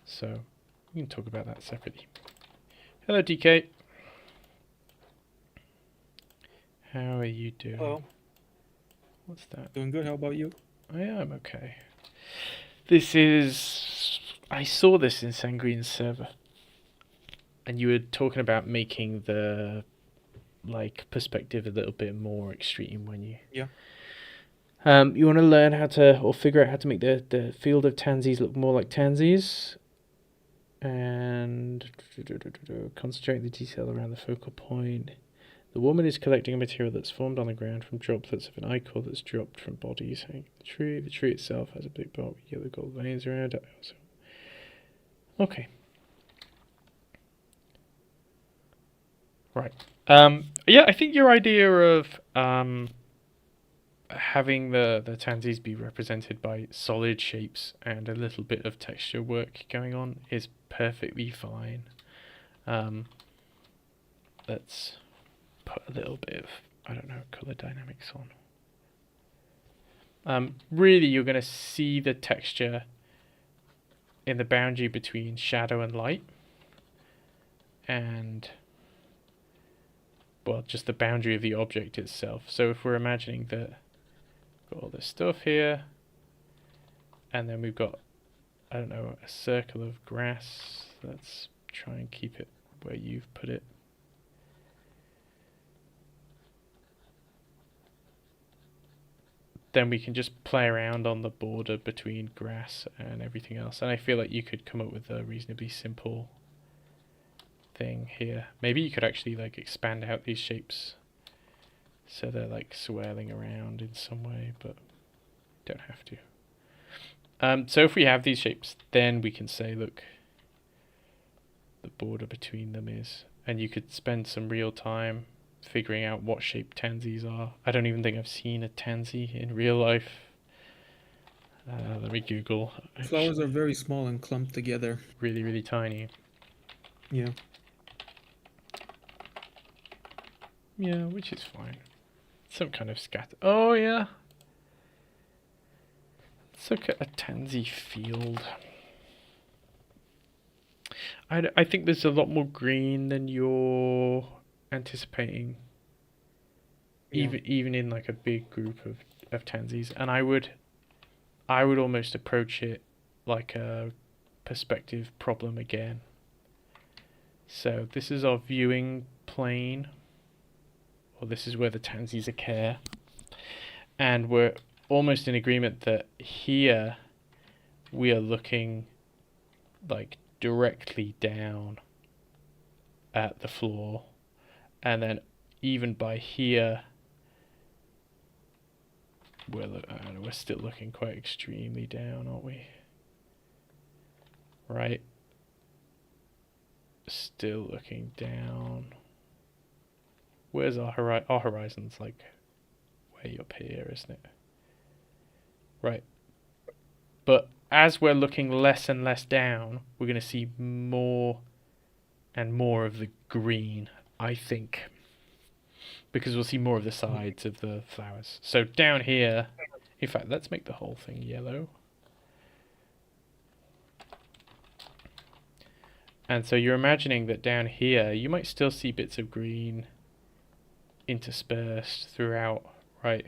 So we can talk about that separately. Hello, DK. How are you doing? Hello. What's that? Doing good. How about you? I am okay. This is... I saw this in Sanguine's server. And you were talking about making the like perspective a little bit more extreme when you... Yeah. You want to learn how to, or figure out how to make the field of Tansies look more like Tansies. And concentrate the detail around the focal point. The woman is collecting a material that's formed on the ground from droplets of an ichor that's dropped from bodies hanging the tree. The tree itself has a big bulb with yellow gold veins around it. Okay. Right. Yeah, I think your idea of having the Tansies be represented by solid shapes and a little bit of texture work going on is perfectly fine. Let's put a little bit of, I don't know, color dynamics on. Really, you're going to see the texture in the boundary between shadow and light, and well, just the boundary of the object itself. So if we're imagining that we've got all this stuff here, and then we've got, I don't know, a circle of grass. Let's try and keep it where you've put it. Then we can just play around on the border between grass and everything else. And I feel like you could come up with a reasonably simple thing here. Maybe you could actually like expand out these shapes so they're like swirling around in some way, but don't have to. So if we have these shapes, then we can say, look, the border between them is, and you could spend some real time figuring out what shape tansies are. I don't even think I've seen a tansy in real life. Let me Google. Flowers are very small and clumped together. Really, really tiny. Yeah. Yeah, which is fine. Some kind of scatter. Oh, yeah. Let's look at a tansy field. I think there's a lot more green than you're anticipating. Yeah. Even in like a big group of tansies. And I would almost approach it like a perspective problem again. So this is our viewing plane. Or this is where the tansies occur. And we're almost in agreement that here we are looking like directly down at the floor. And then even by here, we're still looking quite extremely down, aren't we? Right. Still looking down. Where's our horizon? Our horizon's like way up here, isn't it? Right. But as we're looking less and less down, we're going to see more and more of the green, I think. Because we'll see more of the sides of the flowers. So down here, in fact, let's make the whole thing yellow. And so you're imagining that down here, you might still see bits of green interspersed throughout, right?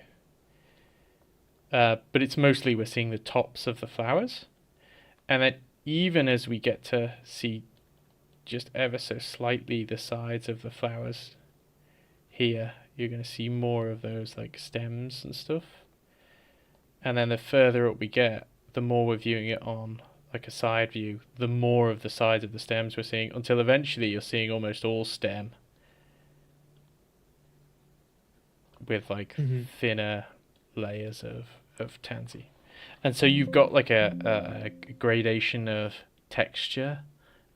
But it's mostly we're seeing the tops of the flowers. And then even as we get to see just ever so slightly the sides of the flowers here, you're going to see more of those like stems and stuff. And then the further up we get, the more we're viewing it on like a side view, the more of the sides of the stems we're seeing, until eventually you're seeing almost all stem with like thinner layers of tansy. And so you've got like a gradation of texture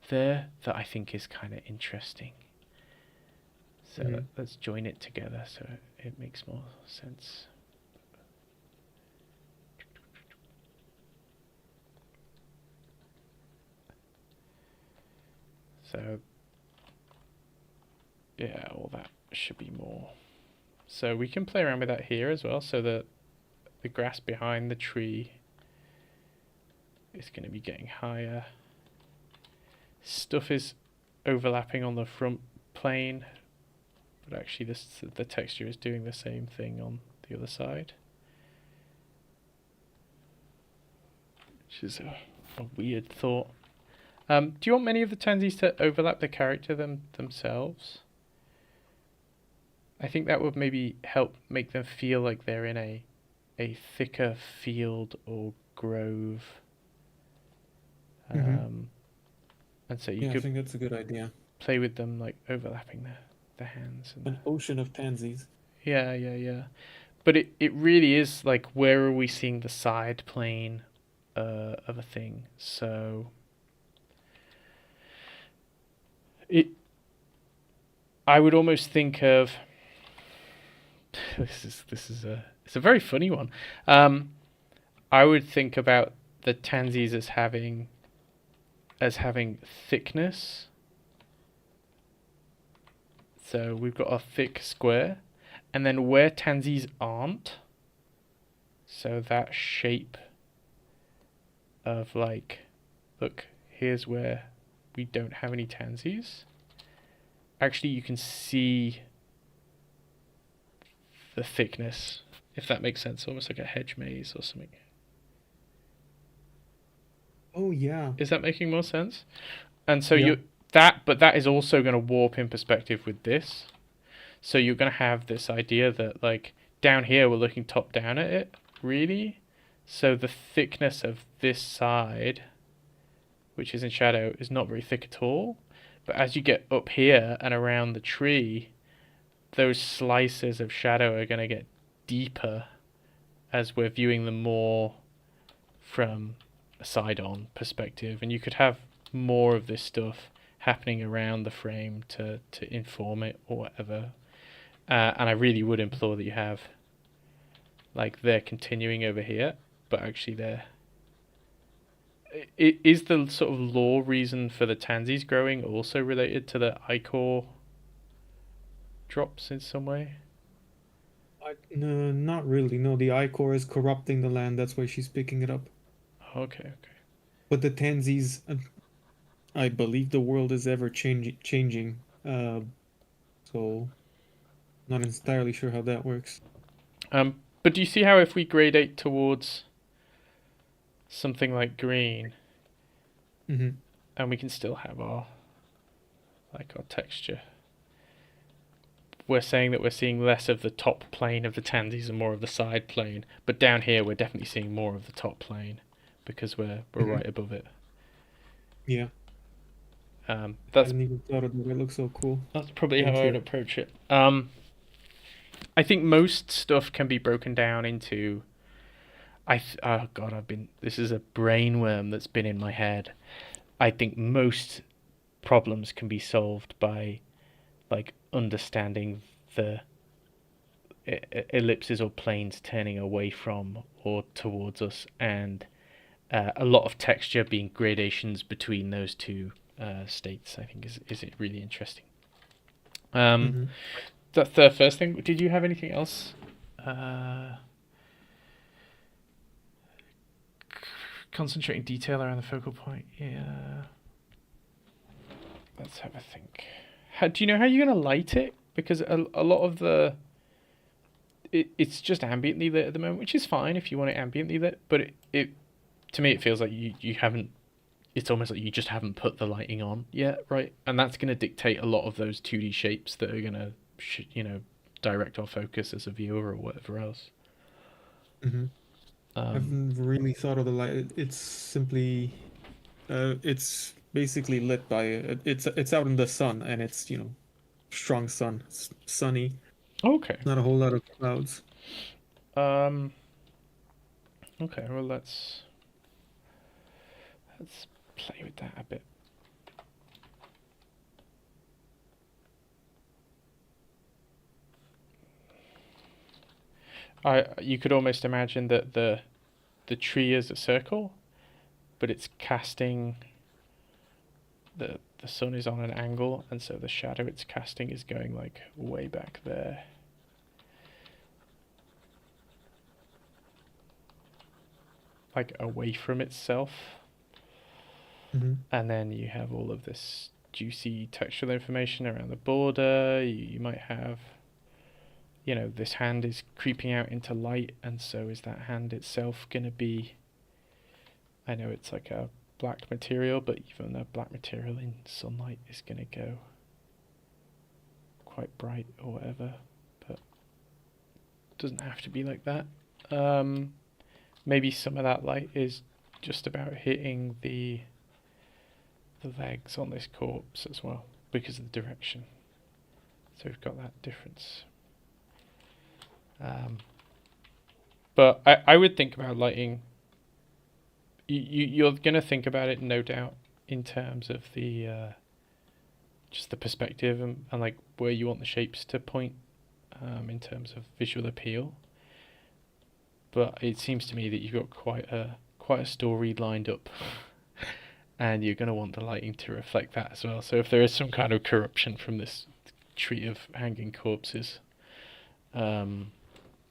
there that I think is kind of interesting. So let's join it together so it makes more sense. So yeah, all that should be more. So we can play around with that here as well, so that the grass behind the tree is going to be getting higher. Stuff is overlapping on the front plane, but actually the texture is doing the same thing on the other side. Which is a weird thought. Do you want many of the tansies to overlap the character themselves? I think that would maybe help make them feel like they're in a thicker field or grove. And so you could I think that's a good idea. play with them, like overlapping the hands. And An ocean of pansies. yeah. But it really is like, where are we seeing the side plane of a thing? So I would almost think of it's a very funny one. I would think about the tansies as having thickness. So we've got a thick square, and then where tansies aren't, so that shape of like, look, here's where we don't have any tansies. Actually, you can see the thickness, if that makes sense, almost like a hedge maze or something. Oh yeah. Is that making more sense? And so Yeah. but that is also going to warp in perspective with this. So you're going to have this idea that like down here we're looking top down at it, really. So the thickness of this side, which is in shadow, is not very thick at all. But as you get up here and around the tree, those slices of shadow are going to get deeper as we're viewing them more from a side-on perspective, and you could have more of this stuff happening around the frame to inform it or whatever. And I really would implore that you have, like, they're continuing over here, but actually they're... Is the sort of lore reason for the Tansies growing also related to the Ichor drops in some way? No, not really. No, the Ichor is corrupting the land. That's why she's picking it up. Okay. But the Tansies, I believe the world is ever changing. So not entirely sure how that works. But do you see how if we gradate towards something like green, Mm-hmm. and we can still have our texture, we're saying that we're seeing less of the top plane of the Tansies and more of the side plane, but down here we're definitely seeing more of the top plane because we're right above it. Yeah. That's I hadn't even thought of that. It looks so cool. That's probably Thank how I you. would approach it. I think most stuff can be broken down into. Oh God, this is a brainworm that's been in my head. I think most problems can be solved by, like, understanding the ellipses or planes turning away from or towards us, and a lot of texture being gradations between those two states. I think is it really interesting. Mm-hmm. That's the first thing. Did you have anything else? Concentrating detail around the focal point. Yeah. Let's have a think. Do you know how you're going to light it? Because a lot of it's just ambiently lit at the moment, which is fine if you want it ambiently lit. But it to me, it feels like you haven't. It's almost like you just haven't put the lighting on yet, right? And that's going to dictate a lot of those 2D shapes that are going to, direct our focus as a viewer or whatever else. Mm-hmm. I haven't really thought of the light. It's simply, it's basically lit by it's out in the sun, and it's strong sun. It's sunny. Okay. Not a whole lot of clouds. Okay. Well, let's play with that a bit. You could almost imagine that the tree is a circle, but it's casting. The sun is on an angle, and so the shadow it's casting is going, like, way back there. Like, away from itself. Mm-hmm. And then you have all of this juicy textural information around the border. You might have, this hand is creeping out into light, and so is that hand itself going to be, I know it's like a black material, but even a black material in sunlight is going to go quite bright or whatever, but it doesn't have to be like that. Maybe some of that light is just about hitting the legs on this corpse as well, because of the direction. So we've got that difference. But I would think about lighting. You're going to think about it, no doubt, in terms of the just the perspective and like where you want the shapes to point, in terms of visual appeal. But it seems to me that you've got quite a story lined up, and you're going to want the lighting to reflect that as well. So if there is some kind of corruption from this tree of hanging corpses,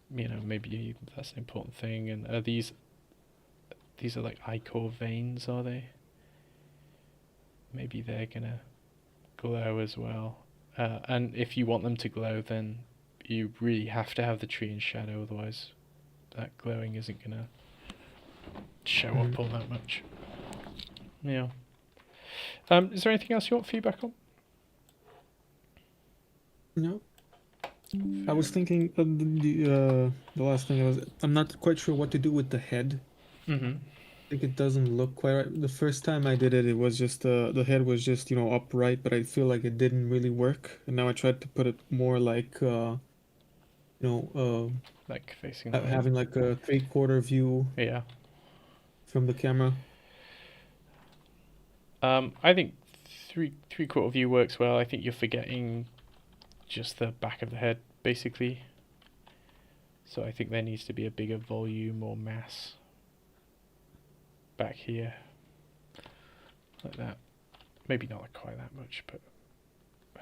maybe that's an important thing. And are these are like ichor veins, are they? Maybe they're gonna glow as well. And if you want them to glow, then you really have to have the tree in shadow, otherwise that glowing isn't gonna show up all that much. Yeah. Is there anything else you want feedback on? No. I was thinking of the last thing I'm not quite sure what to do with the head. Mm-hmm. I think it doesn't look quite right. The first time I did it, it was just the head was just upright, but I feel like it didn't really work. And now I tried to put it more like Like facing having like a 3/4 view yeah. from the camera. I think three-quarter view works well. I think you're forgetting just the back of the head, basically. So I think there needs to be a bigger volume or mass back here. Like that. Maybe not quite that much, but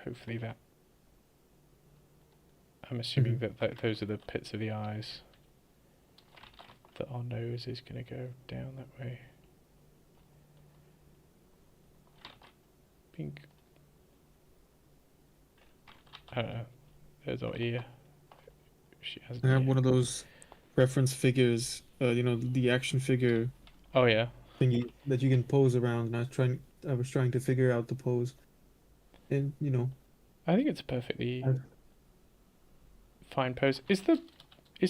hopefully that. I'm assuming that those are the pits of the eyes. That our nose is going to go down that way. Pink. I don't know. There's our ear. She has I an have ear. one of those reference figures, the action figure Oh yeah. thingy that you can pose around, and I was trying to figure out the pose, and I think it's a perfectly I've- fine pose. Is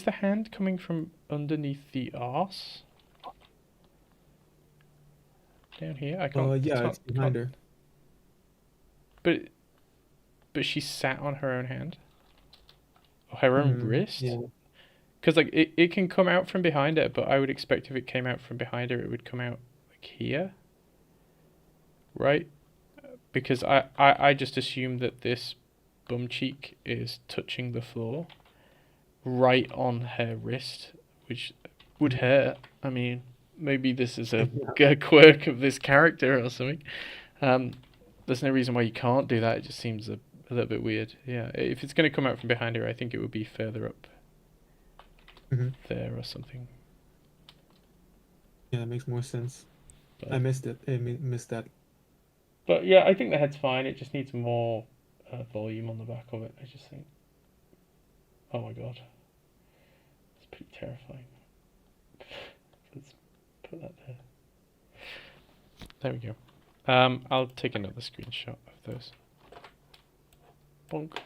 the hand coming from underneath the arse? Down here? I can't. yeah, it's behind her. But she sat on her own hand? Or her own wrist? Yeah. Because like it can come out from behind her, but I would expect if it came out from behind her, it would come out like here, right? Because I just assume that this bum cheek is touching the floor, right on her wrist, which would hurt. I mean, maybe this is a quirk of this character or something. There's no reason why you can't do that. It just seems a little bit weird. Yeah, if it's going to come out from behind her, I think it would be further up there or something. Yeah, that makes more sense. But, I missed it. I missed that. but yeah, I think the head's fine. It just needs more volume on the back of it, I just think. Oh my god. It's pretty terrifying. Let's put that there. There we go. I'll take another screenshot of those. Bonk.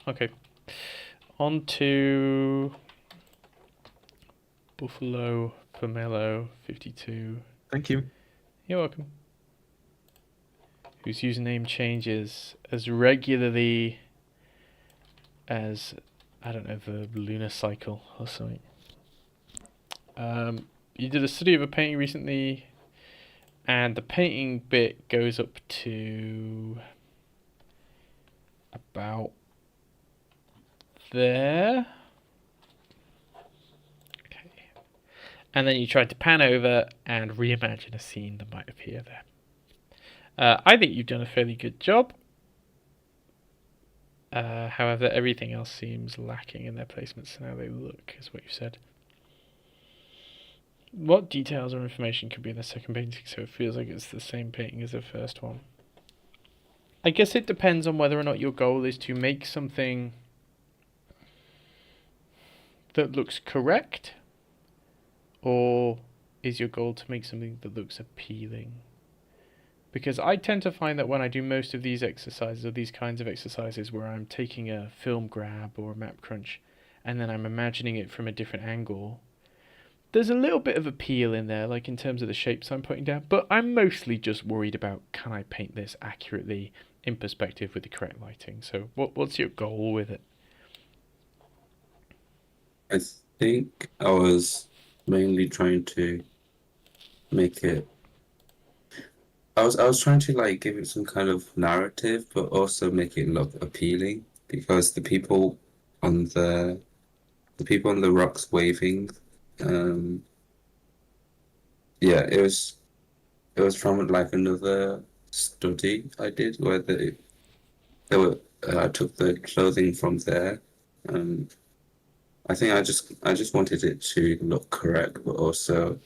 Okay. On to Buffalo Pomelo 52. Thank you. You're welcome. Whose username changes as regularly as, I don't know, the lunar cycle or something. You did a study of a painting recently, and the painting bit goes up to about there. Okay. And then you tried to pan over and reimagine a scene that might appear there. I think you've done a fairly good job. However, everything else seems lacking in their placements and how they look, is what you said. What details or information could be in the second painting so it feels like it's the same painting as the first one? I guess it depends on whether or not your goal is to make something that looks correct, or is your goal to make something that looks appealing? Because I tend to find that when I do most of these exercises, or these kinds of exercises where I'm taking a film grab or a map crunch and then I'm imagining it from a different angle, there's a little bit of appeal in there, like in terms of the shapes I'm putting down, but I'm mostly just worried about, can I paint this accurately in perspective with the correct lighting? So what's your goal with it? I think I was mainly trying to make it. I was trying to like give it some kind of narrative, but also make it look appealing, because the people on the rocks waving, yeah, it was from like another study I did where I took the clothing from there. I think I just wanted it to look correct, but also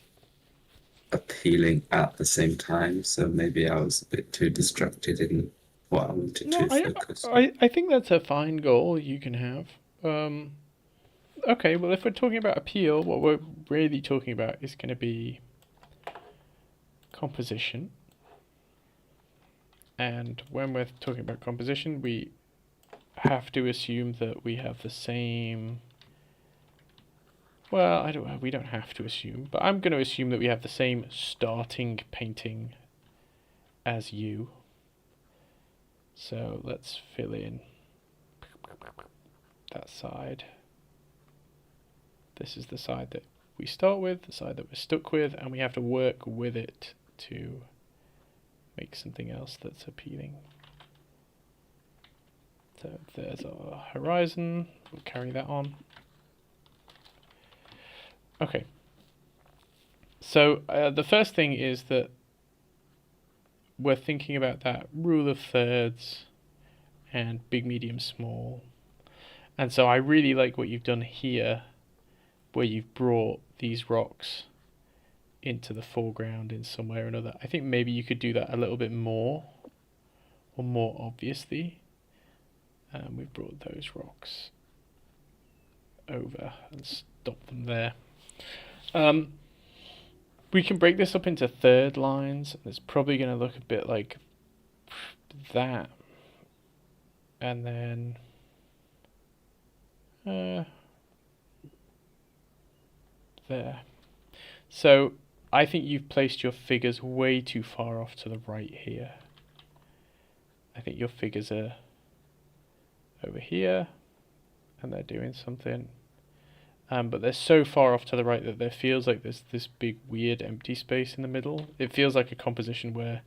appealing at the same time. So maybe I was a bit too distracted in what I wanted to focus on. I think that's a fine goal you can have. Okay, well, if we're talking about appeal, what we're really talking about is going to be composition. And when we're talking about composition, we have to assume that we have the same... Well, we don't have to assume, but I'm going to assume that we have the same starting painting as you. So let's fill in that side. This is the side that we start with, the side that we're stuck with, and we have to work with it to make something else that's appealing. So there's our horizon. We'll carry that on. Okay. So the first thing is that we're thinking about that rule of thirds and big, medium, small. And so I really like what you've done here, where you've brought these rocks into the foreground in some way or another. I think maybe you could do that a little bit more, or more obviously. We've brought those rocks over and stopped them there. We can break this up into third lines. It's probably going to look a bit like that. And then there. So I think you've placed your figures way too far off to the right here. I think your figures are over here, and they're doing something. But they're so far off to the right that there feels like there's this big weird empty space in the middle. It feels like a composition where,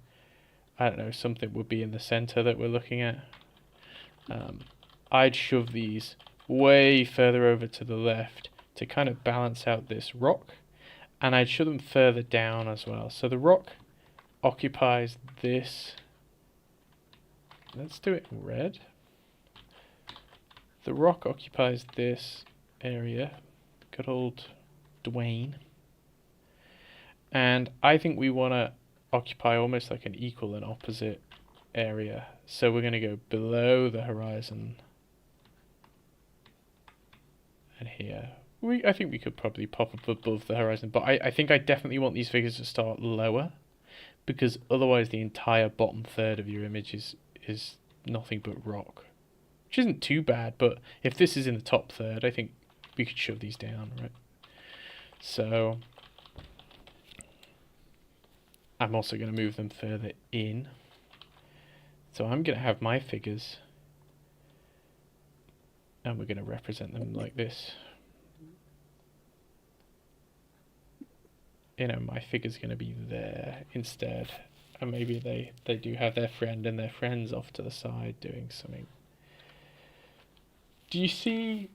I don't know, something would be in the center that we're looking at. I'd shove these way further over to the left to kind of balance out this rock, and I'd shove them further down as well. So the rock occupies this. Let's do it in red. The rock occupies this area. Good old Dwayne. And I think we want to occupy almost like an equal and opposite area. So we're going to go below the horizon. And here. I think we could probably pop up above the horizon. But I think I definitely want these figures to start lower, because otherwise the entire bottom third of your image is nothing but rock. Which isn't too bad, but if this is in the top third, I think we could shove these down, right? So I'm also going to move them further in. So I'm going to have my figures, and we're going to represent them like this. You know, my figure's going to be there instead. And maybe they do have their friend and their friends off to the side doing something. Do you see?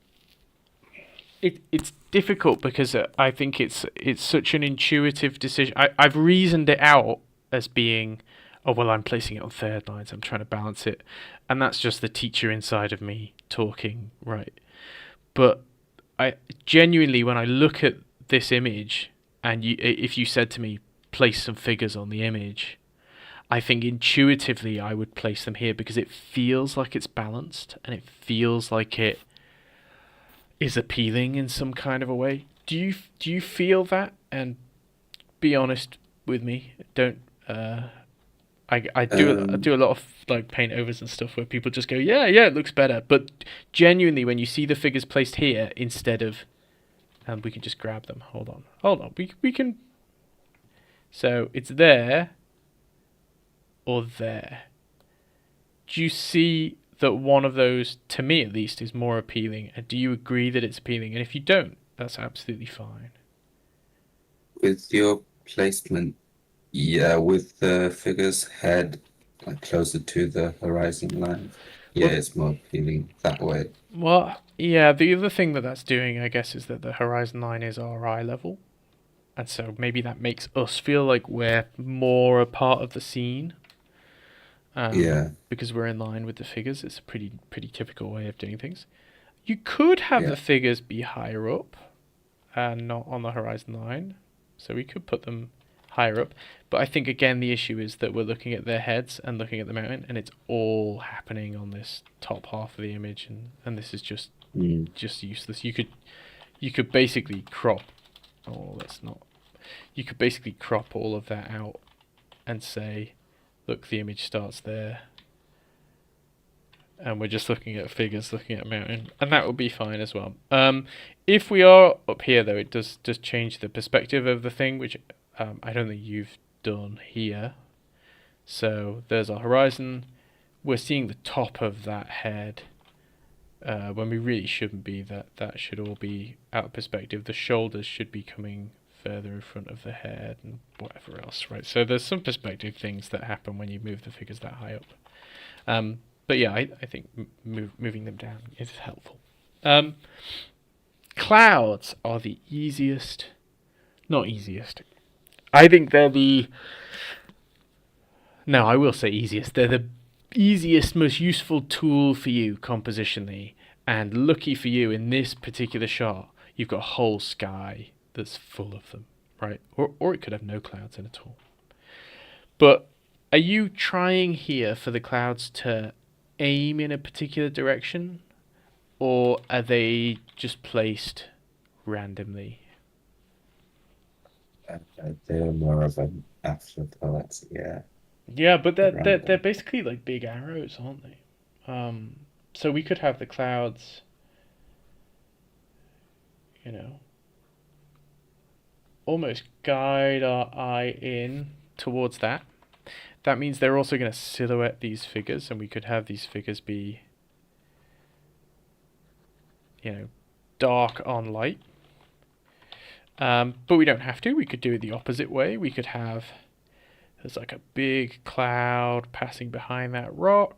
It's difficult because I think it's such an intuitive decision. I've reasoned it out as being, oh, well, I'm placing it on third lines. I'm trying to balance it. And that's just the teacher inside of me talking, right? But I genuinely, when I look at this image, and if you said to me, place some figures on the image, I think intuitively I would place them here because it feels like it's balanced and it feels like it is appealing in some kind of a way. Do you feel that? And be honest with me. Don't. I do a lot of like paint overs and stuff where people just go, yeah, it looks better. But genuinely, when you see the figures placed here instead of, we can just grab them. Hold on. We can. So it's there. Or there. Do you see that one of those, to me at least, is more appealing? And do you agree that it's appealing? And if you don't, that's absolutely fine. With your placement, yeah, with the figure's head like closer to the horizon line, yeah, it's more appealing that way. Well, yeah, the other thing that's doing, I guess, is that the horizon line is our eye level. And so maybe that makes us feel like we're more a part of the scene. Yeah. Because we're in line with the figures. It's a pretty typical way of doing things. You could have the figures be higher up and not on the horizon line. So we could put them higher up. But I think, again, the issue is that we're looking at their heads and looking at the mountain, and it's all happening on this top half of the image, and this is just useless. You could basically crop... Oh, that's not... You could basically crop all of that out and say... Look, the image starts there. And we're just looking at figures, looking at a mountain. And that would be fine as well. If we are up here, though, it does change the perspective of the thing, which I don't think you've done here. So there's our horizon. We're seeing the top of that head. When we really shouldn't be. That should all be out of perspective. The shoulders should be coming further in front of the head and whatever else, right? So there's some perspective things that happen when you move the figures that high up. But yeah, I think moving them down is helpful. Clouds are the easiest. Not easiest. I think they're the... No, I will say easiest. They're the easiest, most useful tool for you compositionally. And lucky for you, in this particular shot, you've got a whole sky that's full of them, right? Or it could have no clouds in it at all. But are you trying here for the clouds to aim in a particular direction? Or are they just placed randomly? They're more of an afterthought, yeah. Yeah, but they're Random. basically like big arrows, aren't they? So we could have the clouds, you know, almost guide our eye in towards that. That means they're also going to silhouette these figures, and we could have these figures be, you know, dark on light. But we don't have to. We could do it the opposite way. We could have, there's like a big cloud passing behind that rock,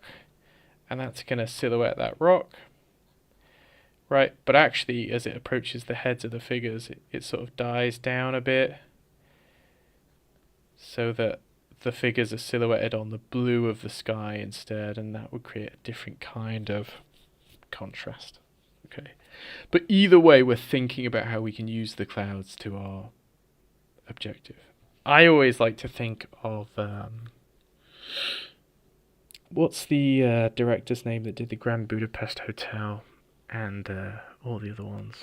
and that's going to silhouette that rock. Right, but actually, as it approaches the heads of the figures, it sort of dies down a bit, so that the figures are silhouetted on the blue of the sky instead, and that would create a different kind of contrast. Okay, but either way, we're thinking about how we can use the clouds to our objective. I always like to think of what's the director's name that did the Grand Budapest Hotel and all the other ones?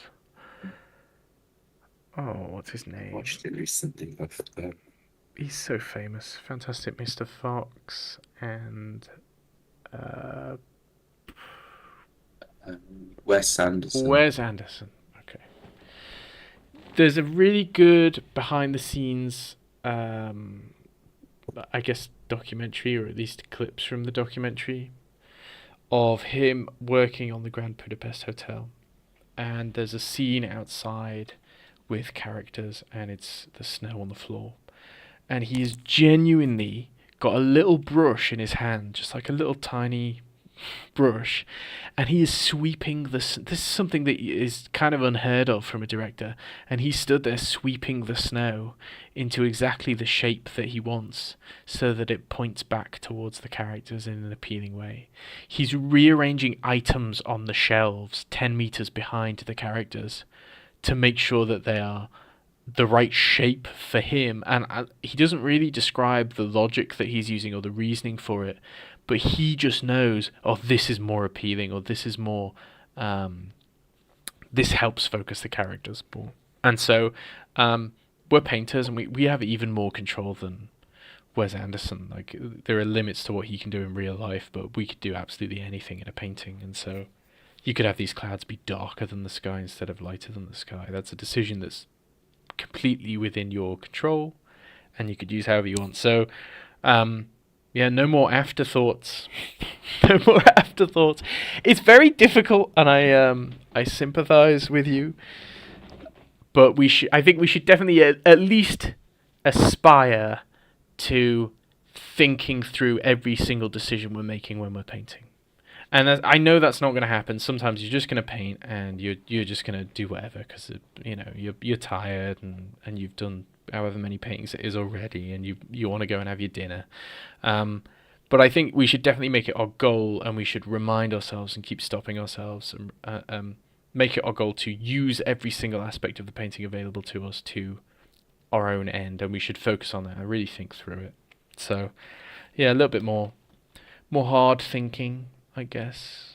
Oh, what's his name? Watched it recently. He's so famous. Fantastic Mr. Fox and Wes Anderson. Wes Anderson. Okay. There's a really good behind the scenes, I guess, documentary, or at least clips from the documentary, of him working on the Grand Budapest Hotel. And there's a scene outside with characters, and it's the snow on the floor. And he's genuinely got a little brush in his hand, just like a little tiny brush, and he is sweeping this is something that is kind of unheard of from a director, and he stood there sweeping the snow into exactly the shape that he wants, so that it points back towards the characters in an appealing way. He's rearranging items on the shelves 10 meters behind the characters to make sure that they are the right shape for him, and he doesn't really describe the logic that he's using or the reasoning for it, but he just knows, oh, this is more appealing, or this is more, this helps focus the characters more. And so we're painters, and we have even more control than Wes Anderson. Like, there are limits to what he can do in real life, but we could do absolutely anything in a painting. And so you could have these clouds be darker than the sky instead of lighter than the sky. That's a decision that's completely within your control, and you could use however you want. So yeah, no more afterthoughts. No more afterthoughts. It's very difficult, and I sympathize with you, but I think we should definitely at least aspire to thinking through every single decision we're making when we're painting. And I know that's not going to happen. Sometimes you're just going to paint, and you're just going to do whatever because you're tired, and you've done however many paintings it is already, and you want to go and have your dinner. But I think we should definitely make it our goal, and we should remind ourselves and keep stopping ourselves, and make it our goal to use every single aspect of the painting available to us to our own end, and we should focus on that and really think through it. So yeah, a little bit more hard thinking, I guess.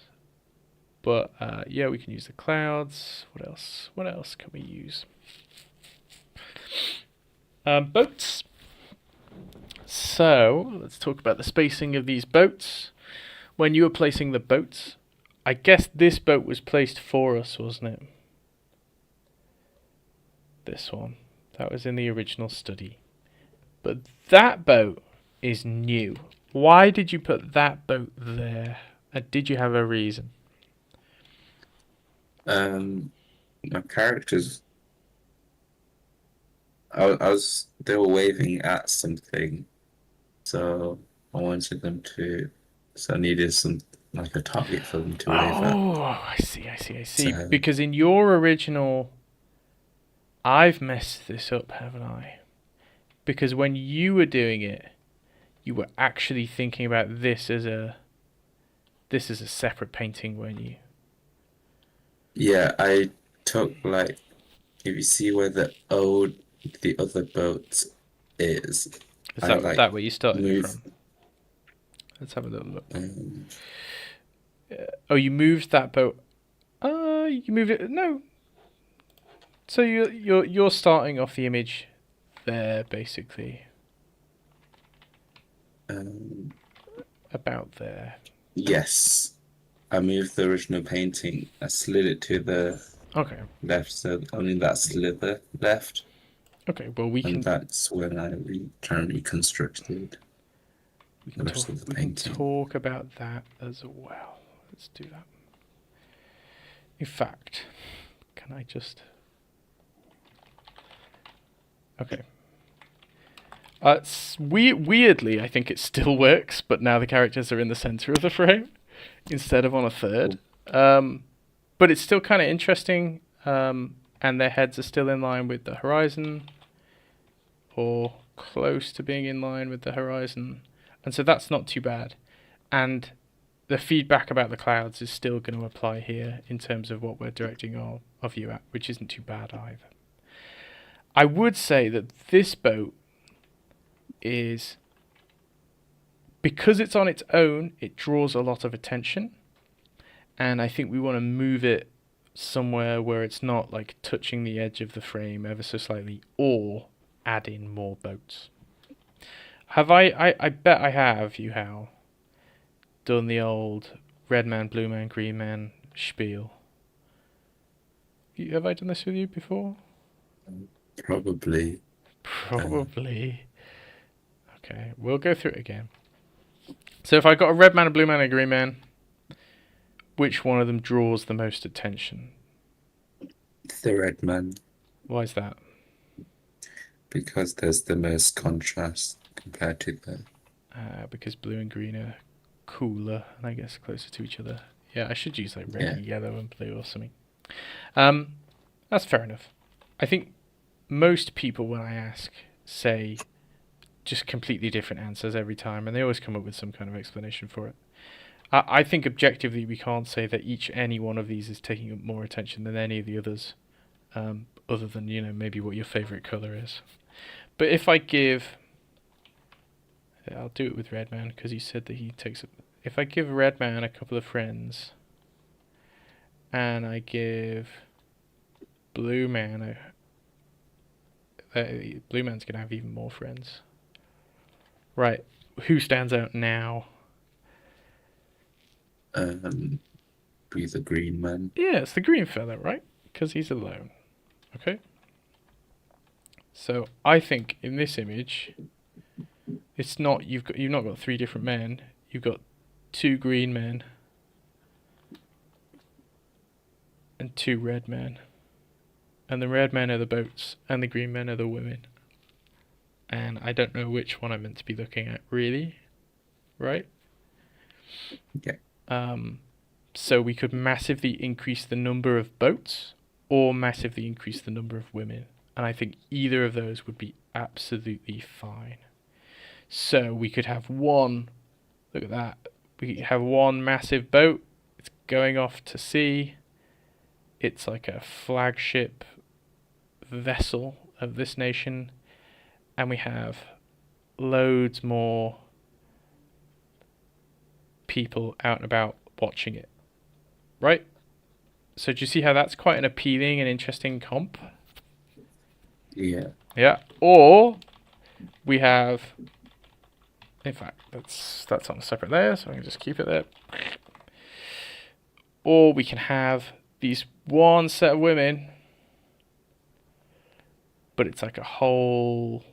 But yeah, we can use the clouds. What else? What else can we use? Boats. So let's talk about the spacing of these boats. When you were placing the boats, I guess this boat was placed for us, wasn't it? This one. That was in the original study. But that boat is new. Why did you put that boat there? Did you have a reason? My characters they were waving at something, so I wanted them to, so I needed some, like a target for them to wave at. Oh, I see. So, Because in your original, I've messed this up, haven't I? Because when you were doing it, you were actually thinking about this as a separate painting, weren't you? yeah, I took like, if you see where the other boat is, Is I that like that where you started it move. from? Let's have a little look. Um, Oh, you moved that boat. You moved it. No. So you're starting off the image there, basically. About there. yes, I moved the original painting. I slid it to the Okay. left, so only that slither left, Okay. Well, we and can that's when I reconstructed the rest of the we can painting. talk about that as well. Let's do that. In fact, can I just? Okay. Weirdly, I think it still works, but now the characters are in the center of the frame instead of on a third. But it's still kind of interesting, and their heads are still in line with the horizon, or close to being in line with the horizon, and so that's not too bad. And the feedback about the clouds is still going to apply here in terms of what we're directing our view at, which isn't too bad either. I would say that this boat is, because it's on its own, it draws a lot of attention, and I think we want to move it somewhere where it's not like touching the edge of the frame ever so slightly, or add in more boats. Have I bet I have, you Hal, done the old red man, blue man, green man spiel. Have I done this with you before? Probably. Probably. Okay, we'll go through it again. So if I got a red man, a blue man, and a green man, which one of them draws the most attention? The red man, Why is that? because there's the most contrast compared to the. Because blue and green are cooler and I guess closer to each other. Yeah, I should use like red and yellow and blue or something. That's fair enough. I think most people, when I ask, say just completely different answers every time, and they always come up with some kind of explanation for it. I think objectively we can't say that any one of these is taking up more attention than any of the others, other than, maybe what your favourite colour is. But if I give... I'll do it with Red Man, because he said that he takes it. If I give Red Man a couple of friends, and I give Blue Man Blue Man's going to have even more friends. Right, who stands out now? Be the green man. Yeah, it's the green fella, right? Because he's alone. Okay. So I think in this image, it's not you've not got three different men. You've got two green men and two red men. And the red men are the boats, and the green men are the women. And I don't know which one I'm meant to be looking at, really. Right? Yeah. So we could massively increase the number of boats, or massively increase the number of women. And I think either of those would be absolutely fine. So we could have one, look at that, we have one massive boat, it's going off to sea, it's like a flagship vessel of this nation, and we have loads more people out and about watching it, right? So do you see how that's quite an appealing and interesting comp? Yeah. Yeah. Or we have, in fact, that's on a separate layer, so I can just keep it there. Or we can have these one set of women, but it's like a whole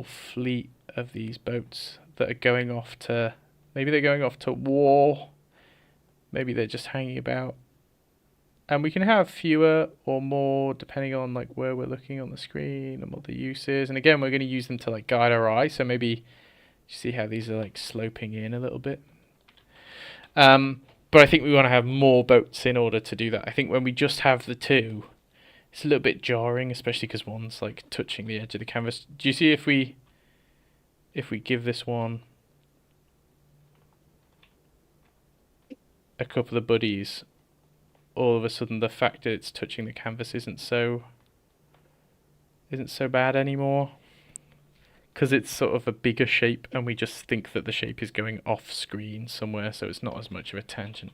fleet of these boats that are going off to, maybe they're going off to war, maybe they're just hanging about, And we can have fewer or more depending on like where we're looking on the screen and what the use is. And again, we're going to use them to like guide our eye. So maybe you see how these are like sloping in a little bit. But I think we want to have more boats in order to do that. I think when we just have the two, it's a little bit jarring, especially because one's like touching the edge of the canvas. Do you see if we give this one a couple of buddies, all of a sudden the fact that it's touching the canvas isn't so bad anymore, because it's sort of a bigger shape and we just think that the shape is going off screen somewhere, so it's not as much of a tangent.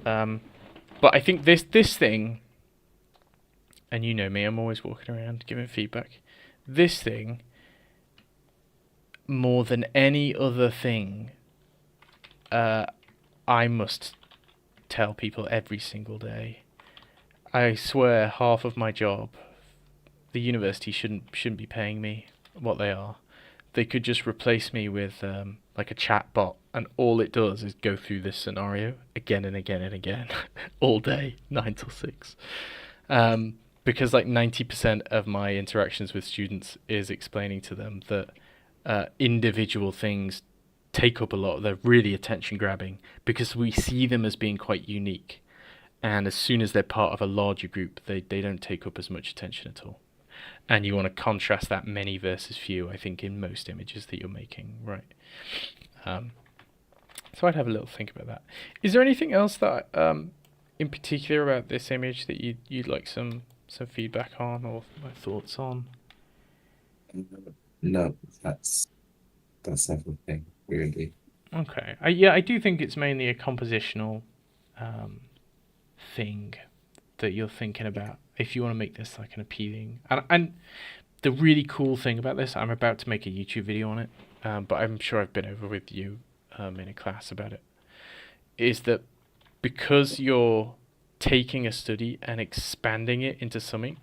But I think this thing, and you know me, I'm always walking around giving feedback, this thing more than any other thing I must tell people every single day. I swear half of my job, the university shouldn't be paying me what they are. They could just replace me with like a chat bot, and all it does is go through this scenario again and again and again all day, 9 till 6. Because like 90% of my interactions with students is explaining to them that individual things take up a lot. They're really attention grabbing because we see them as being quite unique, and as soon as they're part of a larger group, they don't take up as much attention at all. And you want to contrast that many versus few, I think, in most images that you're making, right? So I'd have a little think about that. Is there anything else that in particular about this image that you'd like some feedback on or my thoughts on? No, that's everything, really. Okay. I do think it's mainly a compositional thing that you're thinking about if you want to make this like an appealing. And the really cool thing about this, I'm about to make a YouTube video on it, but I'm sure I've been over with you in a class about it, is that because you're taking a study and expanding it into something,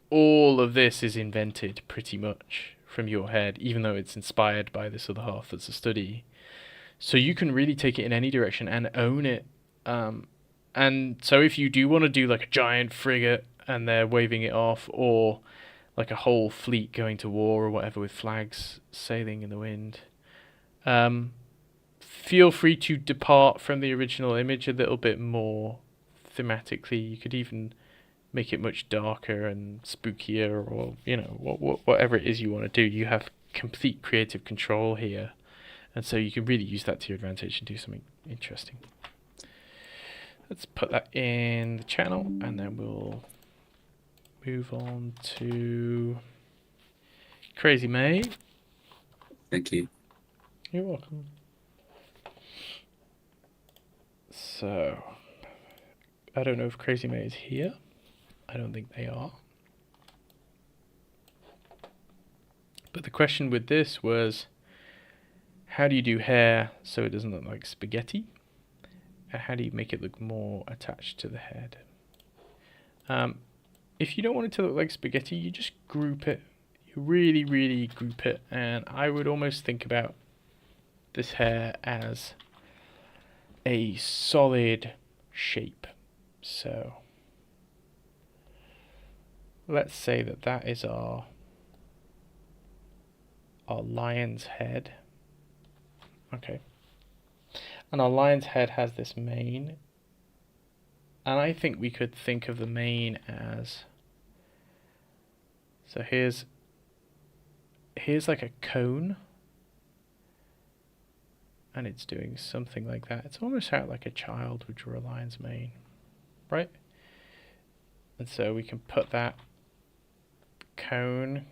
all of this is invented pretty much from your head, even though it's inspired by this other half that's a study. So you can really take it in any direction and own it. And so if you do want to do like a giant frigate and they're waving it off, or like a whole fleet going to war or whatever with flags sailing in the wind, feel free to depart from the original image a little bit more thematically. You could even make it much darker and spookier, or you know, whatever it is you want to do. You have complete creative control here, and so you can really use that to your advantage and do something interesting. Let's put that in the channel, and then we'll move on to Crazy May. Thank you. You're welcome. So, I don't know if Crazy May is here. I don't think they are. But the question with this was, how do you do hair so it doesn't look like spaghetti? And how do you make it look more attached to the head? If you don't want it to look like spaghetti, you just group it. You really, really group it. And I would almost think about this hair as a solid shape. So let's say that is our lion's head. Okay. And our lion's head has this mane. And I think we could think of the mane as, so here's like a cone. And it's doing something like that. It's almost how like a child would draw a lion's mane, right? And so we can put that cone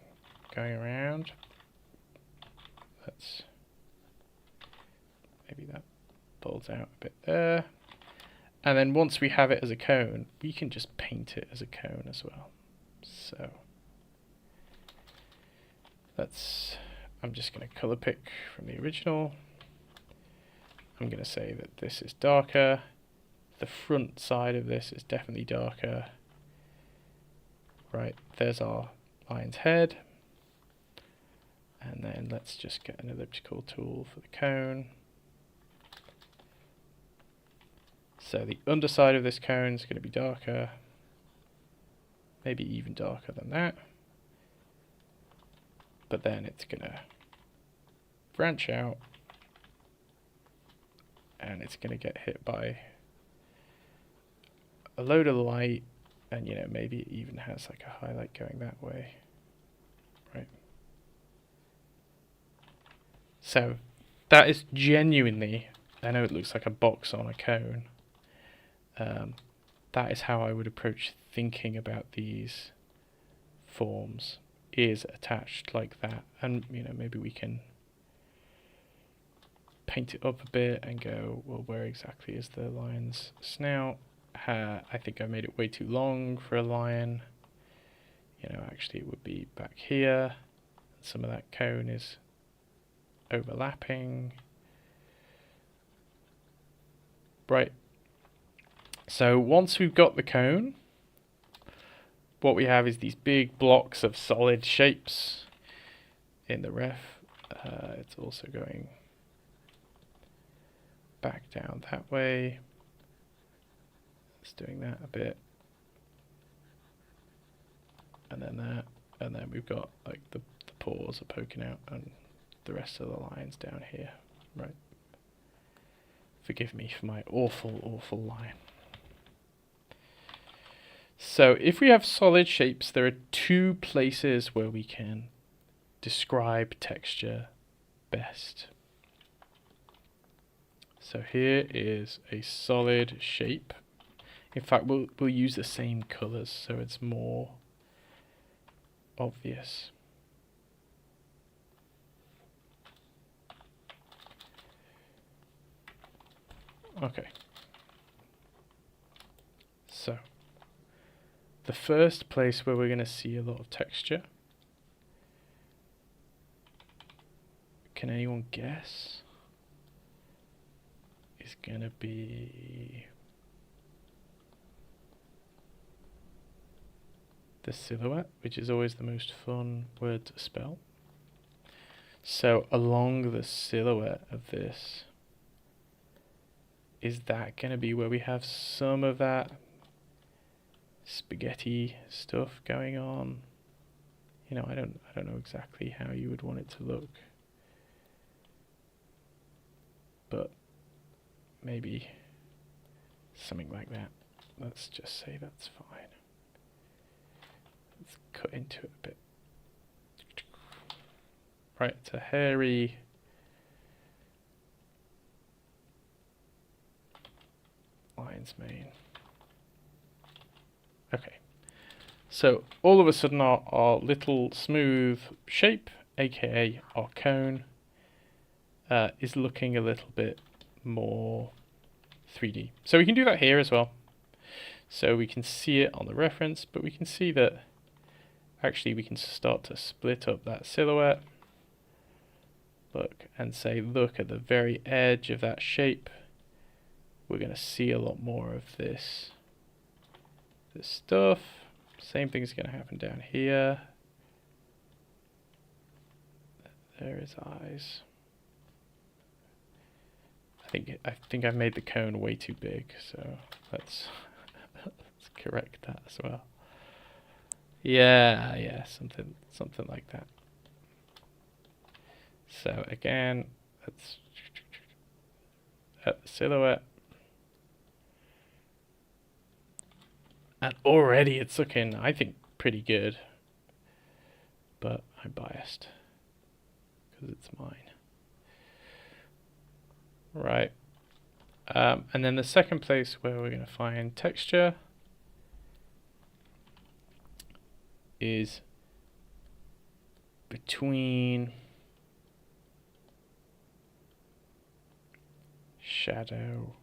going around. Let's, maybe that pulls out a bit there. And then once we have it as a cone, we can just paint it as a cone as well. So I'm just going to color pick from the original. I'm going to say that this is darker. The front side of this is definitely darker. Right, there's our lion's head. And then let's just get an elliptical tool for the cone. So the underside of this cone is going to be darker, maybe even darker than that. But then it's going to branch out and it's going to get hit by a load of light, and you know, maybe it even has like a highlight going that way, right? So that is genuinely, I know it looks like a box on a cone, that is how I would approach thinking about these forms, is attached like that. And you know, maybe we can paint it up a bit and go, well, where exactly is the lion's snout? I think I made it way too long for a lion. You know, actually it would be back here. Some of that cone is overlapping. Right. So once we've got the cone, what we have is these big blocks of solid shapes in the ref. It's also going back down that way. It's doing that a bit. And then that. And then we've got like the paws are poking out and the rest of the lines down here. Right. Forgive me for my awful, awful line. So if we have solid shapes, there are two places where we can describe texture best. So here is a solid shape. In fact, we'll use the same colors so it's more obvious. Okay. So the first place where we're going to see a lot of texture, can anyone guess? Is going to be the silhouette, which is always the most fun word to spell. So along the silhouette of this, is that going to be where we have some of that spaghetti stuff going on? You know, I don't know exactly how you would want it to look, but maybe something like that. Let's just say that's fine. Let's cut into it a bit. Right, it's a hairy lion's mane. Okay, so all of a sudden our little smooth shape, aka our cone, is looking a little bit more 3D. So we can do that here as well. So we can see it on the reference, but we can see that actually we can start to split up that silhouette. Look, and say, look at the very edge of that shape. We're going to see a lot more of this stuff. Same thing's going to happen down here. There is eyes. I think I've made the cone way too big, so let's correct that as well. Yeah, something like that. So again, let's at the silhouette. And already it's looking, I think, pretty good. But I'm biased because it's mine. Right. And then the second place where we're going to find texture is between shadow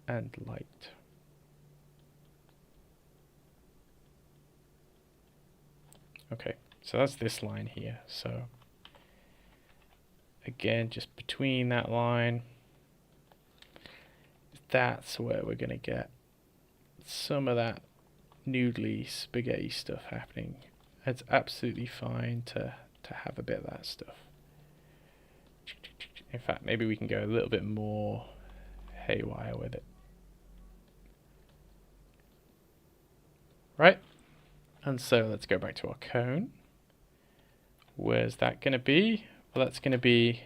and light. Okay, so that's this line here. So again, just between that line, that's where we're going to get some of that noodly spaghetti stuff happening. It's absolutely fine to have a bit of that stuff. In fact, maybe we can go a little bit more haywire with it. right? And so let's go back to our cone. Where's that going to be? Well, that's going to be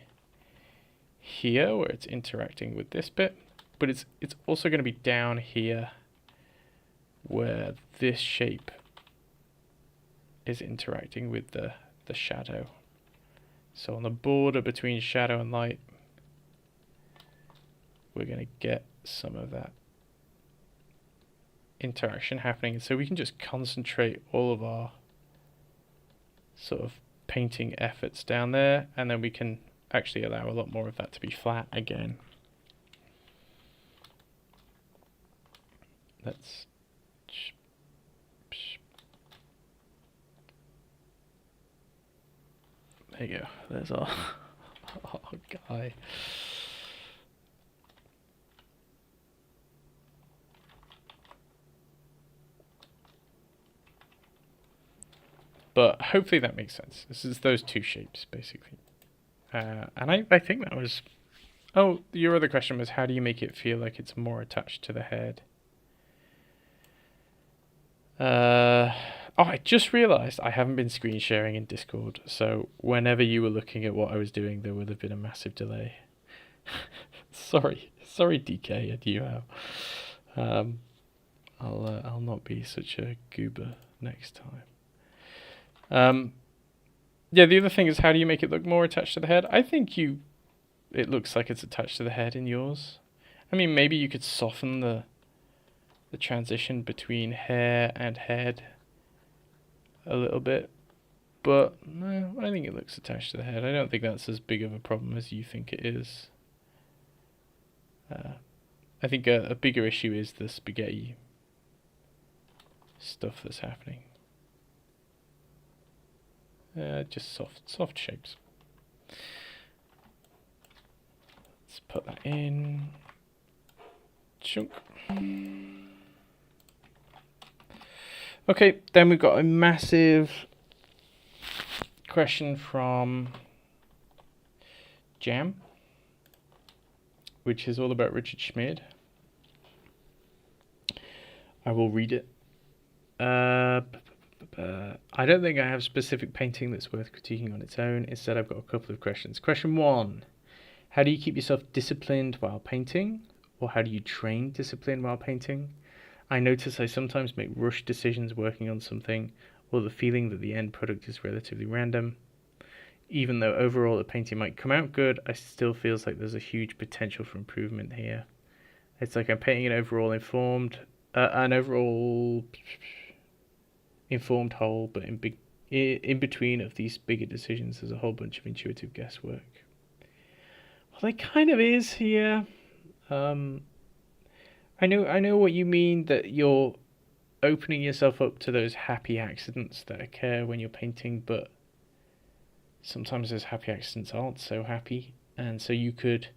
here where it's interacting with this bit, but it's also going to be down here where this shape is interacting with the shadow. So on the border between shadow and light, we're going to get some of that interaction happening. So we can just concentrate all of our sort of painting efforts down there, and then we can actually allow a lot more of that to be flat again. Let's there you go. There's our guy. But hopefully that makes sense. This is those two shapes, basically. And I think that was... Oh, your other question was, how do you make it feel like it's more attached to the head? Oh, I just realized I haven't been screen sharing in Discord. So whenever you were looking at what I was doing, there would have been a massive delay. Sorry, DK and you have. I'll not be such a goober next time. Yeah, the other thing is, how do you make it look more attached to the head? I think it looks like it's attached to the head in yours. I mean, maybe you could soften the transition between hair and head a little bit, but no, I think it looks attached to the head. I don't think that's as big of a problem as you think it is. I think a bigger issue is the spaghetti stuff that's happening. Just soft shapes. Let's put that in. Chunk. Okay, then we've got a massive question from Jam, which is all about Richard Schmid. I will read it. I don't think I have specific painting that's worth critiquing on its own. Instead, I've got a couple of questions. Question 1. How do you keep yourself disciplined while painting? Or how do you train discipline while painting? I notice I sometimes make rushed decisions working on something, or the feeling that the end product is relatively random. Even though overall the painting might come out good, I still feels like there's a huge potential for improvement here. It's like I'm painting an overall informed whole, but in between of these bigger decisions, there's a whole bunch of intuitive guesswork. Well, there kind of is here. I know what you mean, that you're opening yourself up to those happy accidents that occur when you're painting, but sometimes those happy accidents aren't so happy, and so you could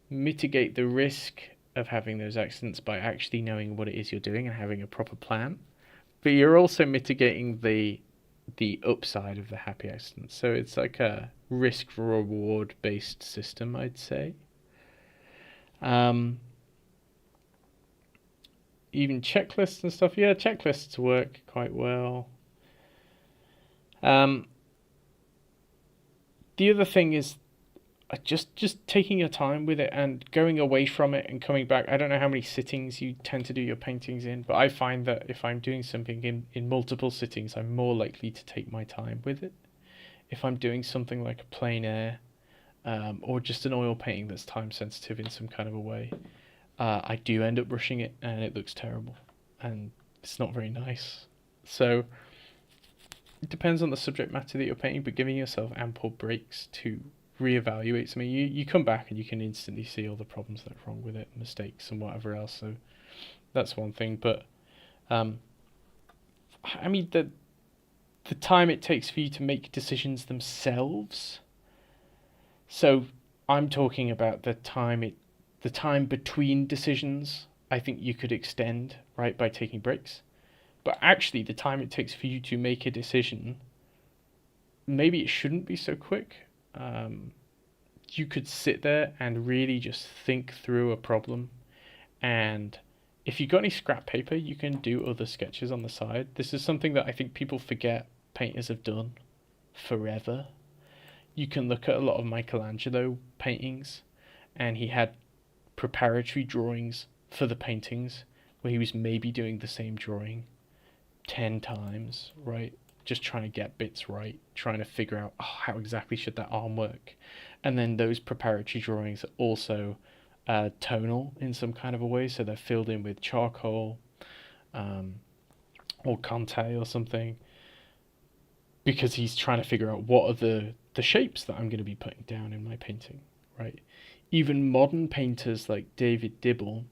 mitigate the risk of having those accidents by actually knowing what it is you're doing and having a proper plan. But you're also mitigating the upside of the happy accidents. So it's like a risk-reward based system, I'd say. Even checklists and stuff. Yeah, checklists work quite well. The other thing is just taking your time with it and going away from it and coming back. I don't know how many sittings you tend to do your paintings in, but I find that if I'm doing something in multiple sittings, I'm more likely to take my time with it. If I'm doing something like a plein air, or just an oil painting that's time sensitive in some kind of a way, I do end up rushing it and it looks terrible and it's not very nice. So it depends on the subject matter that you're painting, but giving yourself ample breaks to reevaluate something. You come back and you can instantly see all the problems that are wrong with it, mistakes and whatever else. So that's one thing. But I mean, the time it takes for you to make decisions themselves. So I'm talking about the time between decisions. I think you could extend, right, by taking breaks. But actually, the time it takes for you to make a decision, maybe it shouldn't be so quick. You could sit there and really just think through a problem, and if you've got any scrap paper, you can do other sketches on the side. This is something that I think people forget painters have done forever. You can look at a lot of Michelangelo paintings, and he had preparatory drawings for the paintings where he was maybe doing the same drawing 10 times, right? Just trying to get bits right, trying to figure out how exactly should that arm work. And then those preparatory drawings are also tonal in some kind of a way, so they're filled in with charcoal or Conte or something, because he's trying to figure out what are the shapes that I'm going to be putting down in my painting, right? Even modern painters like David Dibble,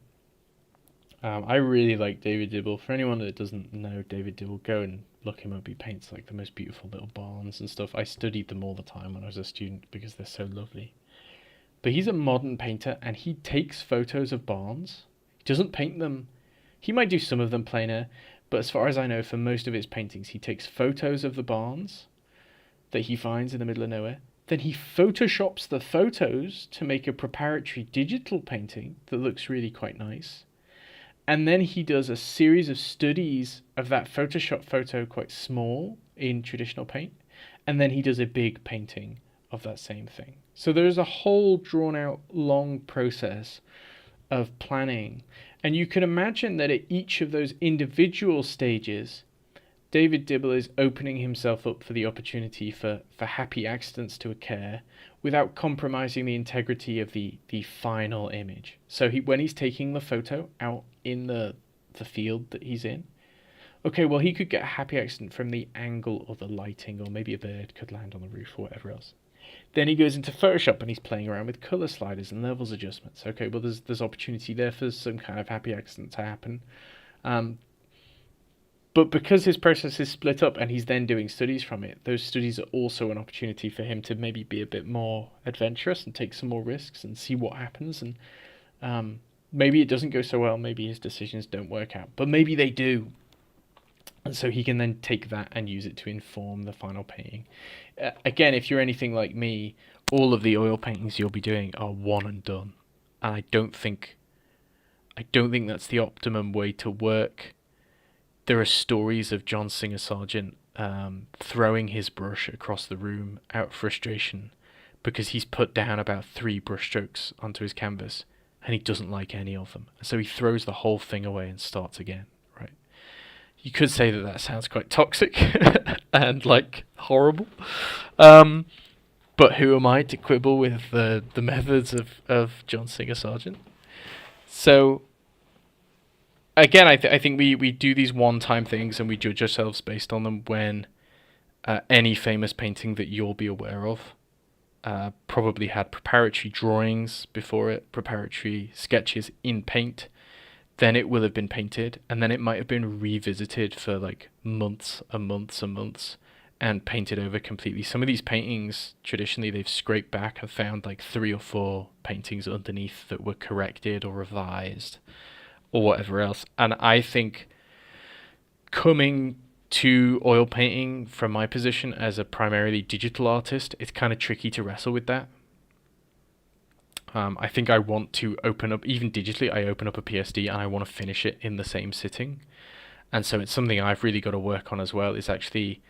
I really like David Dibble. For anyone that doesn't know David Dibble, go and look him up. He paints like the most beautiful little barns and stuff. I studied them all the time when I was a student because they're so lovely. But he's a modern painter, and he takes photos of barns. He doesn't paint them. He might do some of them plein air, but as far as I know, for most of his paintings, he takes photos of the barns that he finds in the middle of nowhere. Then he photoshops the photos to make a preparatory digital painting that looks really quite nice. And then he does a series of studies of that Photoshop photo, quite small in traditional paint. And then he does a big painting of that same thing. So there's a whole drawn out long process of planning. And you can imagine that at each of those individual stages, David Dibble is opening himself up for the opportunity for happy accidents to occur without compromising the integrity of the final image. So when he's taking the photo out in the field that he's in, okay, well, he could get a happy accident from the angle or the lighting, or maybe a bird could land on the roof or whatever else. Then he goes into Photoshop and he's playing around with color sliders and levels adjustments. Okay, well, there's opportunity there for some kind of happy accident to happen. But because his process is split up and he's then doing studies from it, those studies are also an opportunity for him to maybe be a bit more adventurous and take some more risks and see what happens. And maybe it doesn't go so well. Maybe his decisions don't work out, but maybe they do. And so he can then take that and use it to inform the final painting. Again, if you're anything like me, all of the oil paintings you'll be doing are one and done. And I don't think that's the optimum way to work. There are stories of John Singer Sargent throwing his brush across the room out of frustration because he's put down about 3 brushstrokes onto his canvas and he doesn't like any of them. So he throws the whole thing away and starts again, right? You could say that sounds quite toxic and like horrible. But who am I to quibble with the methods of John Singer Sargent? So again, I think we do these one-time things and we judge ourselves based on them when any famous painting that you'll be aware of probably had preparatory drawings before it, preparatory sketches in paint. Then it will have been painted, and then it might have been revisited for like months and months and months and painted over completely. Some of these paintings, traditionally, they've scraped back and found like 3 or 4 paintings underneath that were corrected or revised or whatever else. And I think coming to oil painting from my position as a primarily digital artist, it's kind of tricky to wrestle with that. I think I want to open up, even digitally, I open up a PSD and I want to finish it in the same sitting. And so it's something I've really got to work on as well, is actually,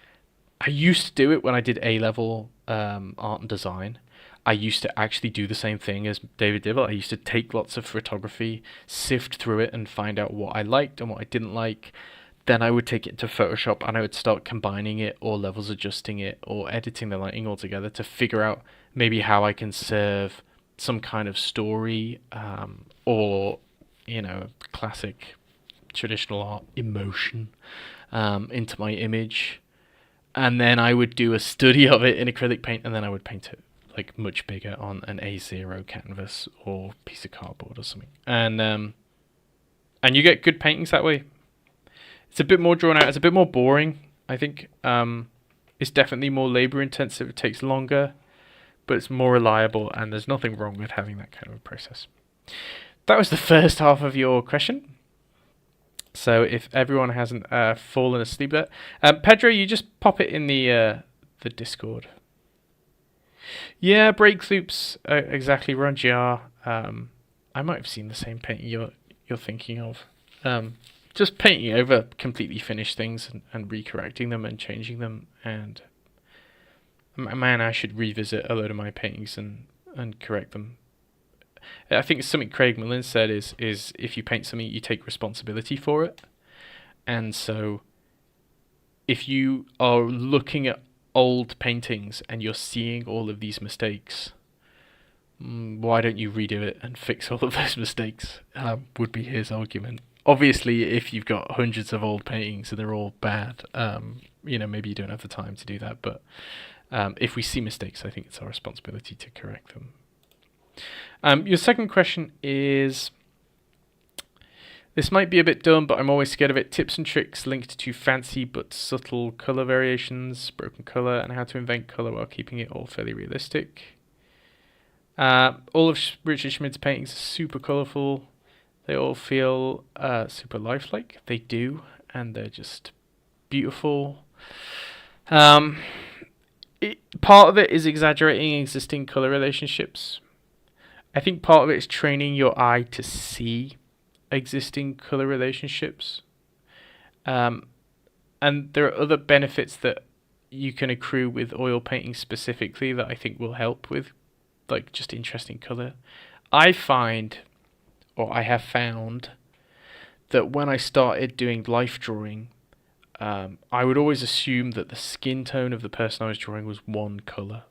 I used to do it when I did A-level art and design. I used to actually do the same thing as David Dibble. I used to take lots of photography, sift through it and find out what I liked and what I didn't like. Then I would take it to Photoshop and I would start combining it or levels adjusting it or editing the lighting all together to figure out maybe how I can serve some kind of story or, classic traditional art emotion into my image. And then I would do a study of it in acrylic paint and then I would paint it like much bigger on an A0 canvas or piece of cardboard or something. And you get good paintings that way. It's a bit more drawn out. It's a bit more boring, I think. It's definitely more labor intensive. It takes longer, but it's more reliable, and there's nothing wrong with having that kind of a process. That was the first half of your question. So if everyone hasn't fallen asleep yet, Pedro, you just pop it in the Discord. Yeah, break loops, exactly, Ron GR. I might have seen the same painting you're thinking of. just painting over completely finished things and recorrecting them and changing them. And man, I should revisit a load of my paintings and correct them. I think something Craig Mullins said is if you paint something, you take responsibility for it. And so if you are looking at old paintings and you're seeing all of these mistakes, why don't you redo it and fix all of those mistakes, would be his argument. Obviously, if you've got hundreds of old paintings and they're all bad, maybe you don't have the time to do that. But if we see mistakes, I think it's our responsibility to correct them. Your second question is, this might be a bit dumb, but I'm always scared of it. Tips and tricks linked to fancy but subtle color variations, broken color, and how to invent color while keeping it all fairly realistic. All of Richard Schmid's paintings are super colorful. They all feel super lifelike. They do, and they're just beautiful. Part of it is exaggerating existing color relationships. I think part of it is training your eye to see existing color relationships. And there are other benefits that you can accrue with oil painting specifically that I think will help with like just interesting color. I have found that when I started doing life drawing, I would always assume that the skin tone of the person I was drawing was one color.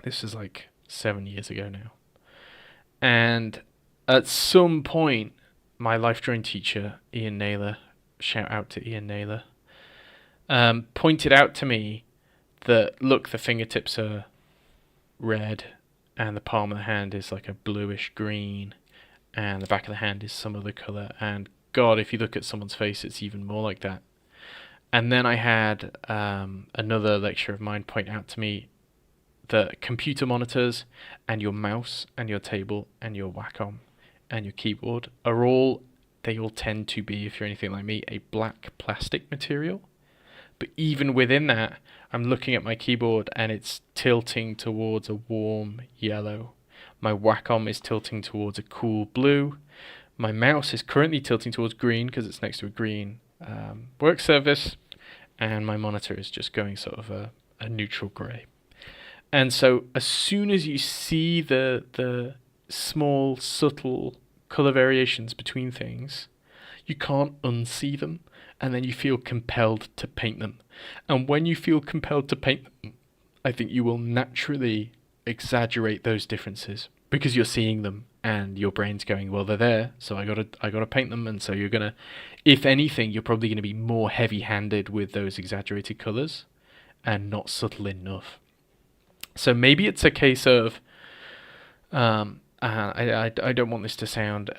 This is like 7 years ago now. And at some point, my life drawing teacher, Ian Naylor, shout out to Ian Naylor, pointed out to me that, look, the fingertips are red, and the palm of the hand is like a bluish green, and the back of the hand is some other color, and God, if you look at someone's face, it's even more like that. And then I had another lecturer of mine point out to me that computer monitors and your mouse and your table and your Wacom and your keyboard they all tend to be, if you're anything like me, a black plastic material. But even within that, I'm looking at my keyboard and it's tilting towards a warm yellow. My Wacom is tilting towards a cool blue. My mouse is currently tilting towards green because it's next to a green work surface. And my monitor is just going sort of a neutral grey. And so as soon as you see the small, subtle colour variations between things, you can't unsee them, and then you feel compelled to paint them. And when you feel compelled to paint them, I think you will naturally exaggerate those differences because you're seeing them and your brain's going, well, they're there, so I gotta paint them. And so you're gonna, if anything, you're probably gonna be more heavy-handed with those exaggerated colours and not subtle enough. So maybe it's a case of, I don't want this to sound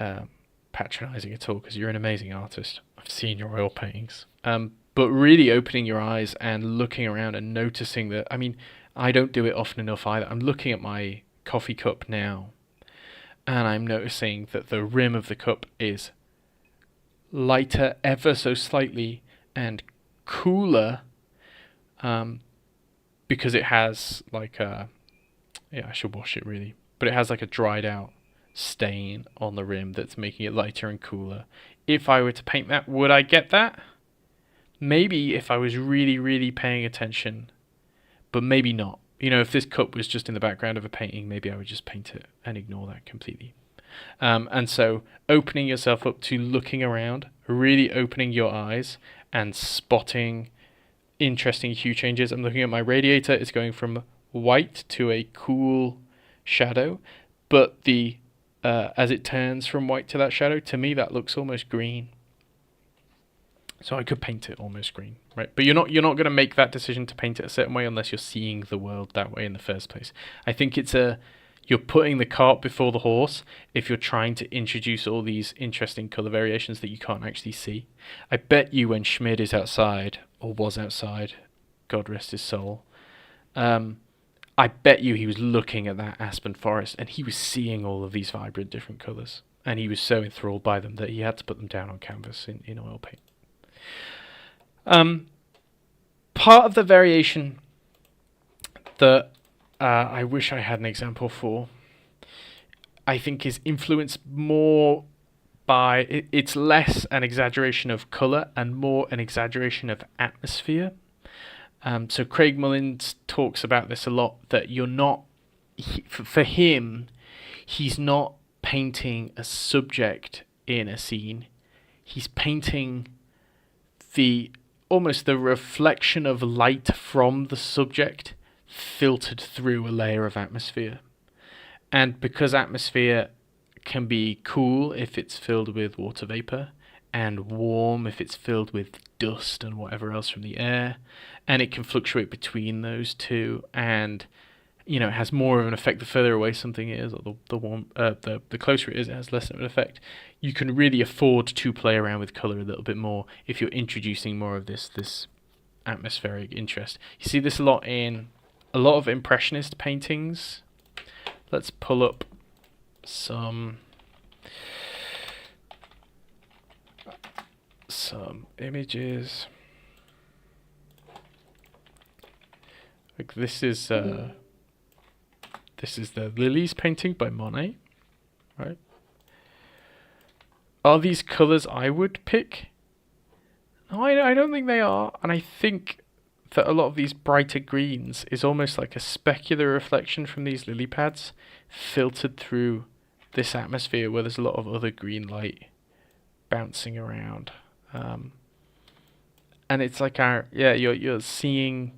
patronizing at all because you're an amazing artist. I've seen your oil paintings. But really opening your eyes and looking around and noticing that, I mean, I don't do it often enough either. I'm looking at my coffee cup now and I'm noticing that the rim of the cup is lighter ever so slightly and cooler, because it has like I should wash it really, but it has like a dried out stain on the rim that's making it lighter and cooler. If I were to paint that, would I get that? Maybe if I was really, really paying attention, but maybe not. You know, if this cup was just in the background of a painting, maybe I would just paint it and ignore that completely. And so opening yourself up to looking around, really opening your eyes and spotting interesting hue changes. I'm looking at my radiator. It's going from white to a cool shadow, but the as it turns from white to that shadow, to me that looks almost green. So I could paint it almost green, right? But you're not going to make that decision to paint it a certain way unless you're seeing the world that way in the first place. I think you're putting the cart before the horse if you're trying to introduce all these interesting color variations that you can't actually see. I bet you when Schmid is outside, or was outside, God rest his soul, I bet you he was looking at that aspen forest and he was seeing all of these vibrant different colors. And he was so enthralled by them that he had to put them down on canvas in oil paint. Part of the variation that I wish I had an example for, I think is influenced more it's less an exaggeration of color and more an exaggeration of atmosphere. So Craig Mullins talks about this a lot, that you're not, for him, he's not painting a subject in a scene. He's painting almost the reflection of light from the subject filtered through a layer of atmosphere. And because atmosphere can be cool if it's filled with water vapor, and warm if it's filled with dust and whatever else from the air, and it can fluctuate between those two, and it has more of an effect the further away something is, or the closer it has less of an effect. You can really afford to play around with color a little bit more if you're introducing more of this atmospheric interest. You see this a lot in a lot of impressionist paintings. Let's pull up some images. Like this is the Lilies painting by Monet, right? Are these colors I would pick? No, I don't think they are, and I think that a lot of these brighter greens is almost like a specular reflection from these lily pads filtered through this atmosphere where there's a lot of other green light bouncing around. And it's like you're seeing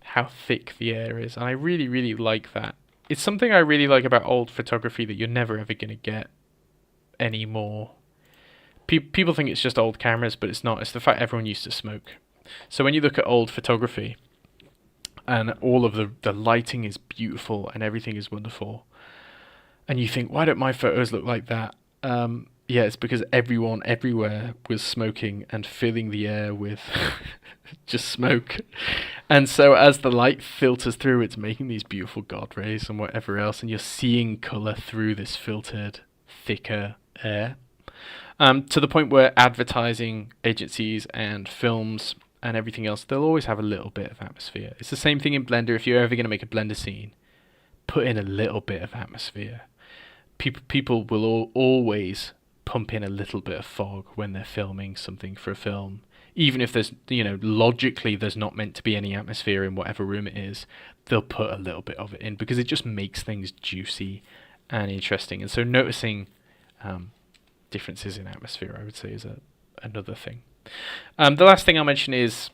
how thick the air is, and I really, really like that. It's something I really like about old photography that you're never ever going to get anymore. People think it's just old cameras, but it's not. It's the fact everyone used to smoke. So when you look at old photography, and all of the lighting is beautiful and everything is wonderful, and you think, why don't my photos look like that? Yeah, it's because everyone everywhere was smoking and filling the air with just smoke. And so as the light filters through, it's making these beautiful God rays and whatever else, and you're seeing colour through this filtered, thicker air. To the point where advertising agencies and films and everything else, they'll always have a little bit of atmosphere. It's the same thing in Blender. If you're ever going to make a Blender scene, put in a little bit of atmosphere. People will always pump in a little bit of fog when they're filming something for a film. Even if there's, logically there's not meant to be any atmosphere in whatever room it is, they'll put a little bit of it in because it just makes things juicy and interesting. And so noticing differences in atmosphere, I would say, is another thing. The last thing I'll mention is,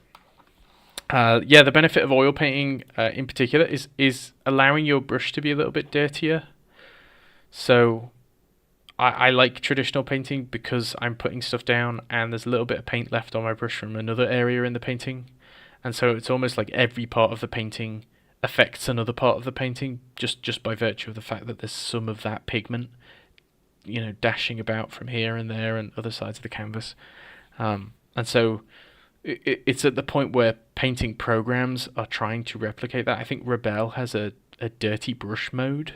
the benefit of oil painting in particular is allowing your brush to be a little bit dirtier. So I like traditional painting because I'm putting stuff down and there's a little bit of paint left on my brush from another area in the painting. And so it's almost like every part of the painting affects another part of the painting just by virtue of the fact that there's some of that pigment, dashing about from here and there and other sides of the canvas. And so it's at the point where painting programs are trying to replicate that. I think Rebelle has a dirty brush mode.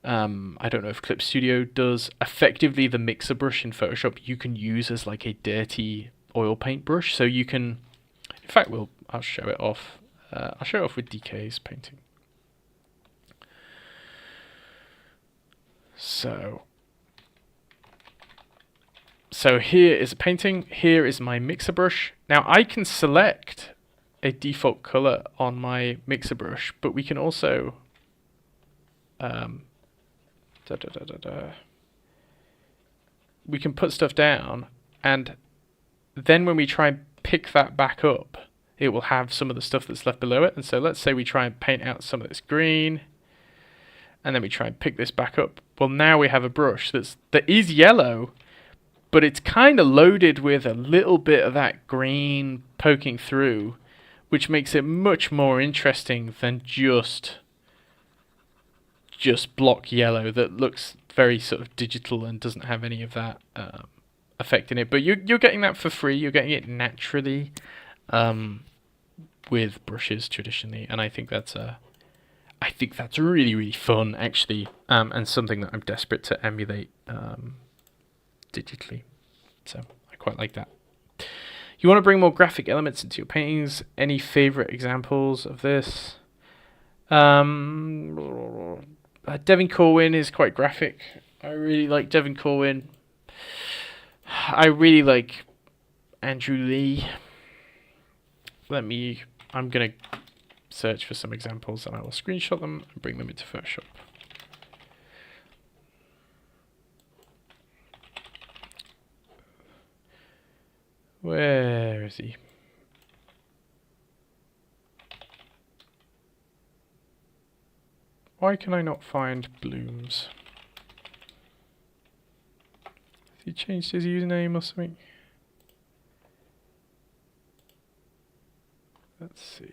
I don't know if Clip Studio does. Effectively, the mixer brush in Photoshop you can use as like a dirty oil paint brush. So you can, in fact, I'll show it off. I'll show it off with DK's painting. So here is a painting. Here is my mixer brush. Now I can select a default color on my mixer brush, but we can also we can put stuff down, and then when we try and pick that back up, it will have some of the stuff that's left below it. And so let's say we try and paint out some of this green, and then we try and pick this back up. Well, now we have a brush that is yellow, but it's kind of loaded with a little bit of that green poking through, which makes it much more interesting than just block yellow that looks very sort of digital and doesn't have any of that effect in it. But you're getting that for free. You're getting it naturally with brushes traditionally, and I think that's really, really fun actually, and something that I'm desperate to emulate digitally. So I quite like that. You want to bring more graphic elements into your paintings. Any favorite examples of this? Devin Corwin is quite graphic. I really like Devin Corwin. I really like Andrew Lee. I'm going to search for some examples and I will screenshot them and bring them into Photoshop. Where is he? Why can I not find Blooms? Has he changed his username or something? Let's see.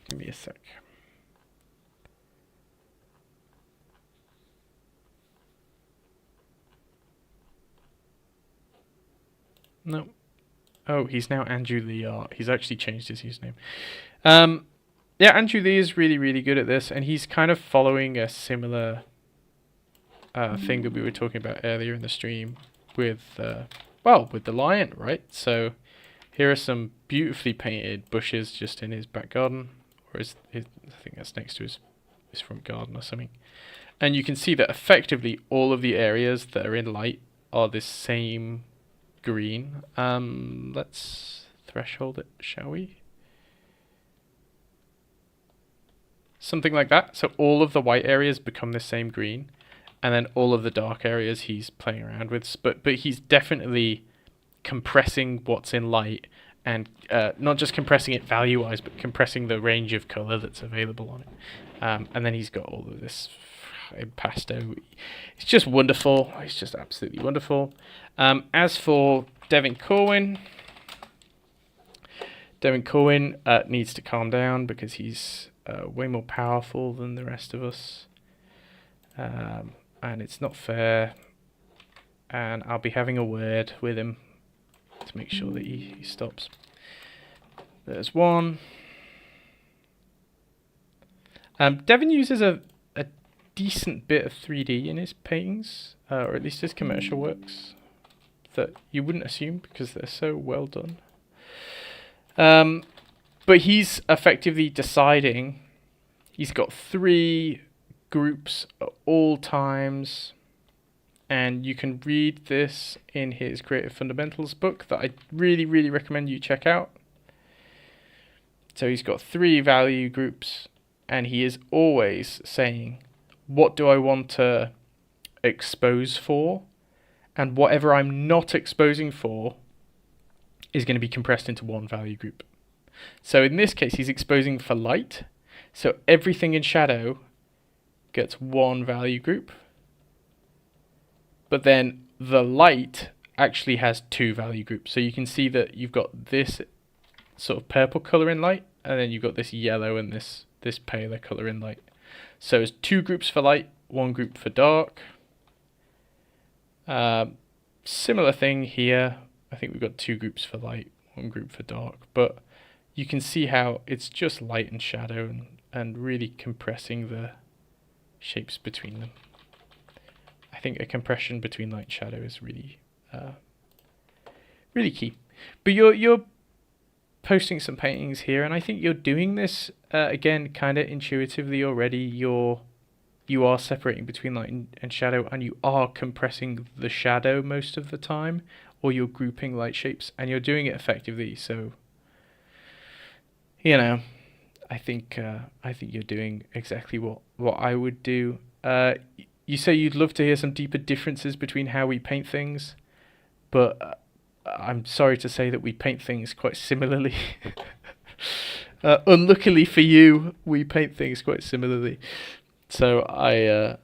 Give me a sec. No. Oh, he's now Andrew Lee Art. He's actually changed his username. Yeah, Andrew Lee is really, really good at this, and he's kind of following a similar thing that we were talking about earlier in the stream with, with the lion, right? So here are some beautifully painted bushes just in his back garden, or I think that's next to his front garden or something. And you can see that effectively all of the areas that are in light are this same green. Let's threshold it, shall we? Something like that. So all of the white areas become the same green, and then all of the dark areas he's playing around with. But he's definitely compressing what's in light, and not just compressing it value-wise, but compressing the range of color that's available on it. And then he's got all of this impasto. It's just wonderful. It's just absolutely wonderful. As for Devin Corwin needs to calm down because he's way more powerful than the rest of us, and it's not fair, and I'll be having a word with him to make sure that he stops. There's one. Devin uses a decent bit of 3D in his paintings, or at least his commercial works, that you wouldn't assume because they're so well done. But he's effectively deciding, he's got 3 groups at all times, and you can read this in his Creative Fundamentals book that I really, really recommend you check out. So he's got 3 value groups, and he is always saying, what do I want to expose for? And whatever I'm not exposing for is going to be compressed into one value group. So in this case, he's exposing for light. So everything in shadow gets one value group. But then the light actually has 2 value groups. So you can see that you've got this sort of purple color in light, and then you've got this yellow and this paler color in light. So it's 2 groups for light, 1 group for dark. Similar thing here. I think we've got 2 groups for light, 1 group for dark. But you can see how it's just light and shadow and really compressing the shapes between them. I think a compression between light and shadow is really really key. But you're posting some paintings here, and I think you're doing this again kind of intuitively already. You are separating between light and shadow, and you are compressing the shadow most of the time, or you're grouping light shapes, and you're doing it effectively. So, you know, I think you're doing exactly what I would do. You say you'd love to hear some deeper differences between how we paint things, but I'm sorry to say that we paint things quite similarly. Unluckily for you, we paint things quite similarly. So I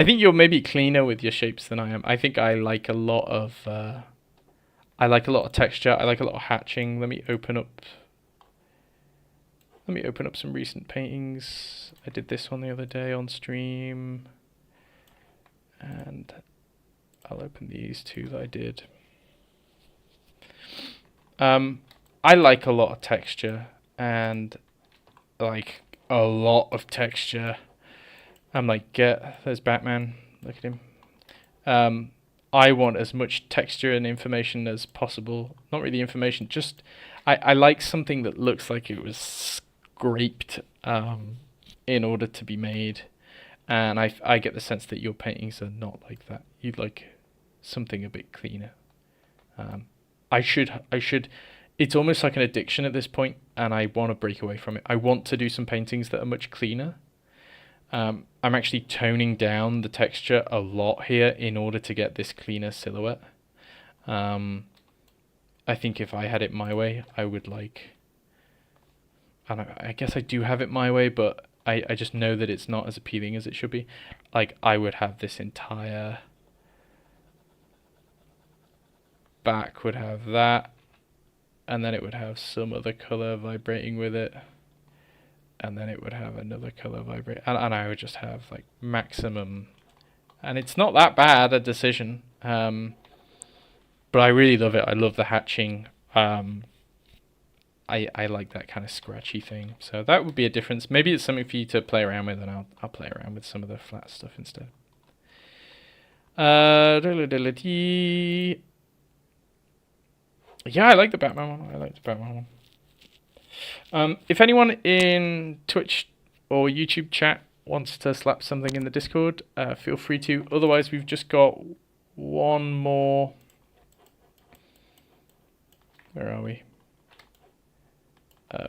think you're maybe cleaner with your shapes than I am. I think I like a lot of texture. I like a lot of hatching. Let me open up some recent paintings. I did this one the other day on stream, and I'll open these 2 that I did. I like a lot of texture, and like a lot of texture. I'm like, there's Batman. Look at him. I want as much texture and information as possible. Not really information, just I like something that looks like it was scraped in order to be made. And I get the sense that your paintings are not like that. You'd like something a bit cleaner. I should. It's almost like an addiction at this point, and I want to break away from it. I want to do some paintings that are much cleaner. I'm actually toning down the texture a lot here in order to get this cleaner silhouette. I think if I had it my way, I would like... I guess I do have it my way, but I just know that it's not as appealing as it should be. Like, I would have this entire... back would have that, and then it would have some other color vibrating with it, and then it would have another color vibrate, and I would just have like maximum, and it's not that bad a decision, but I really love it. I love the hatching. I like that kind of scratchy thing, so that would be a difference. Maybe it's something for you to play around with, and I'll play around with some of the flat stuff instead. Yeah, I like the Batman one. If anyone in Twitch or YouTube chat wants to slap something in the Discord, feel free to. Otherwise, we've just got one more. Where are we?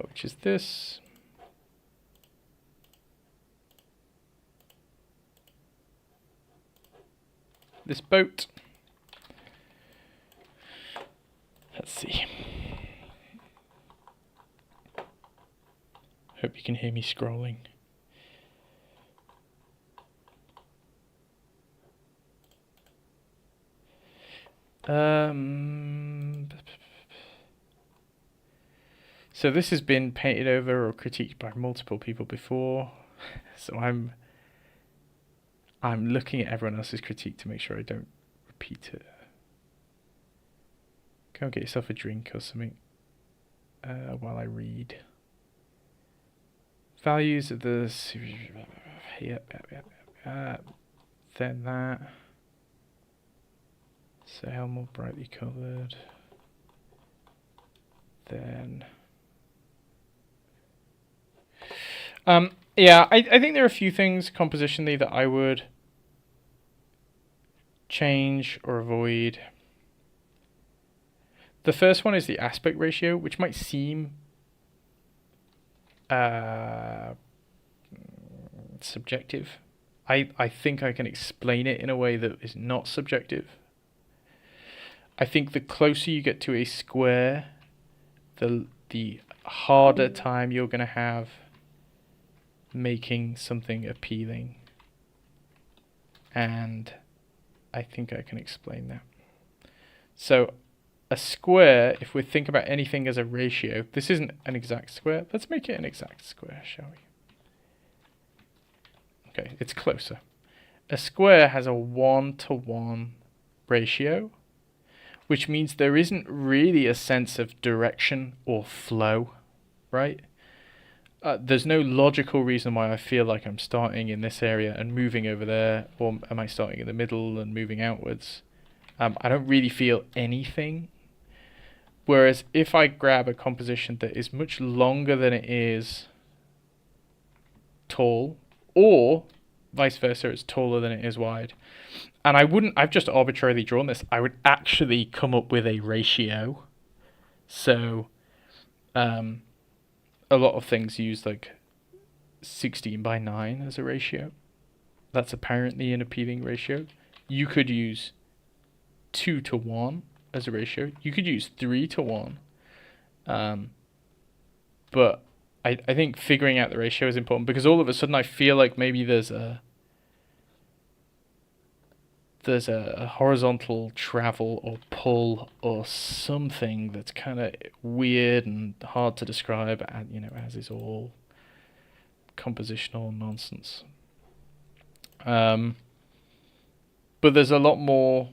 Which is this. This boat. Let's see. Hope you can hear me scrolling. So this has been painted over or critiqued by multiple people before. So I'm looking at everyone else's critique to make sure I don't repeat it. Go and get yourself a drink or something while I read. Values of the... then that. Sail more brightly coloured. Then... yeah, I think there are a few things compositionally that I would change or avoid. The first one is the aspect ratio, which might seem subjective. I think I can explain it in a way that is not subjective. I think the closer you get to a square, the harder time you're going to have making something appealing. And I think I can explain that. So a square, if we think about anything as a ratio, this isn't an exact square. Let's make it an exact square, shall we? Okay, it's closer. A square has a 1-to-1 ratio, which means there isn't really a sense of direction or flow, right? There's no logical reason why I feel like I'm starting in this area and moving over there, or am I starting in the middle and moving outwards? I don't really feel anything. Whereas if I grab a composition that is much longer than it is tall, or vice versa, it's taller than it is wide, and I've just arbitrarily drawn this, I would actually come up with a ratio. So a lot of things use like 16:9 as a ratio. That's apparently an appealing ratio. You could use 2-to-1 as a ratio. You could use 3-to-1. But I think figuring out the ratio is important, because all of a sudden I feel like maybe there's a horizontal travel or pull or something that's kind of weird and hard to describe, and as is all compositional nonsense. But there's a lot more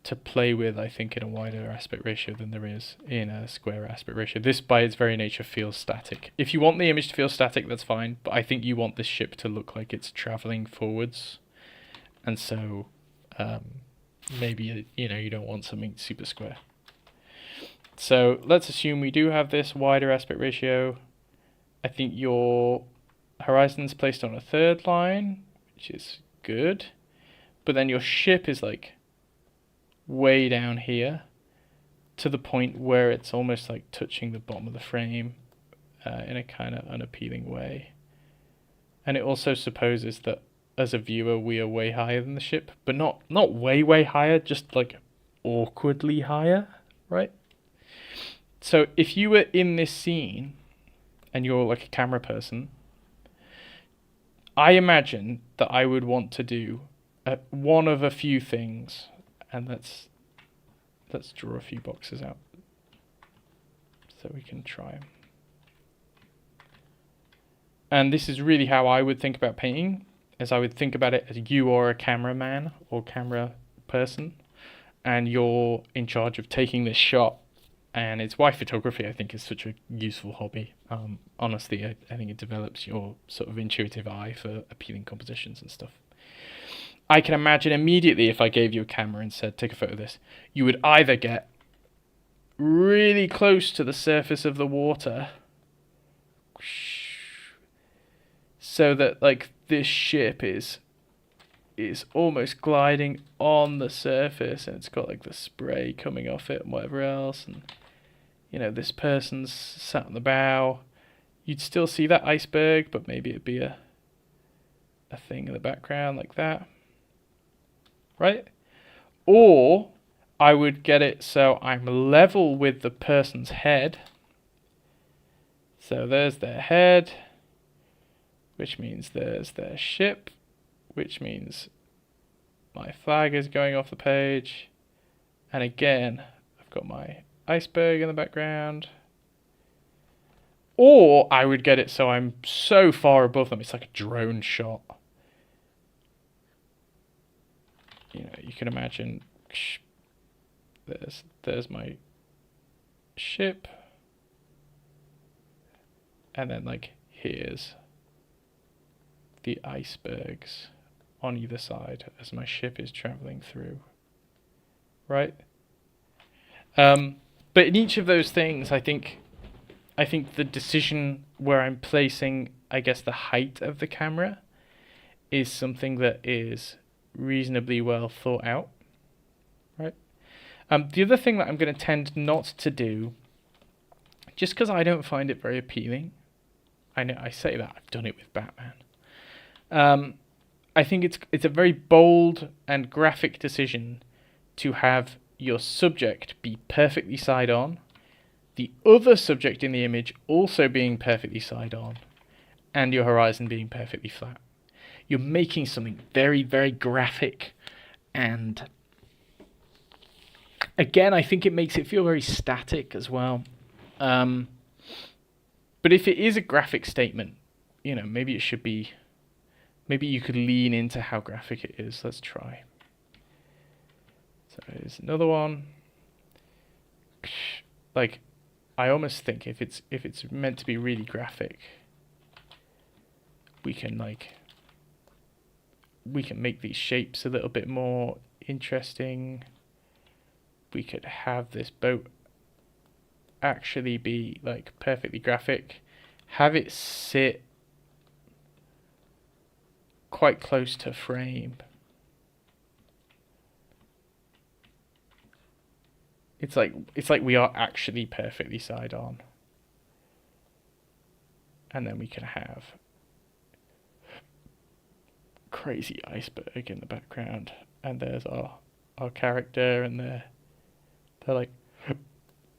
to play with, I think, in a wider aspect ratio than there is in a square aspect ratio. This, by its very nature, feels static. If you want the image to feel static, that's fine, but I think you want this ship to look like it's traveling forwards. And so maybe, you don't want something super square. So let's assume we do have this wider aspect ratio. I think your horizon's placed on a third line, which is good. But then your ship is like way down here to the point where it's almost like touching the bottom of the frame in a kind of unappealing way. And it also supposes that as a viewer we are way higher than the ship, but not way higher, just like awkwardly higher, right? So if you were in this scene and you're like a camera person, I imagine that I would want to do one of a few things, and let's draw a few boxes out so we can try them. And this is really how I would think about painting, as I would think about it as you are a cameraman or camera person, and you're in charge of taking this shot. And it's why photography, I think, is such a useful hobby. Honestly, I think it develops your sort of intuitive eye for appealing compositions and stuff. I can imagine immediately if I gave you a camera and said, take a photo of this, you would either get really close to the surface of the water, so that like this ship is almost gliding on the surface, and it's got like the spray coming off it and whatever else, and you know, this person's sat on the bow. You'd still see that iceberg, but maybe it'd be a thing in the background like that, right? Or I would get it so I'm level with the person's head. So there's their head, which means there's their ship, which means my flag is going off the page. And again, I've got my iceberg in the background. Or I would get it so I'm so far above them, it's like a drone shot. You know, you can imagine there's my ship, and then like here's the icebergs on either side as my ship is traveling through, right? But in each of those things, I think the decision where I'm placing, I guess, the height of the camera is something that is reasonably well thought out, right? The other thing that I'm going to tend not to do, just because I don't find it very appealing, I know I say that, I've done it with Batman. I think it's a very bold and graphic decision to have your subject be perfectly side on, the other subject in the image also being perfectly side on, and your horizon being perfectly flat. You're making something very, very graphic, and again, I think it makes it feel very static as well. But if it is a graphic statement, you know, maybe it should be, maybe you could lean into how graphic it is. Let's try. So here's another one. Like, I almost think if it's meant to be really graphic, we can make these shapes a little bit more interesting. We could have this boat actually be like perfectly graphic, have it sit quite close to frame. It's like we are actually perfectly side on. And then we can have crazy iceberg in the background, and there's our character, and they're like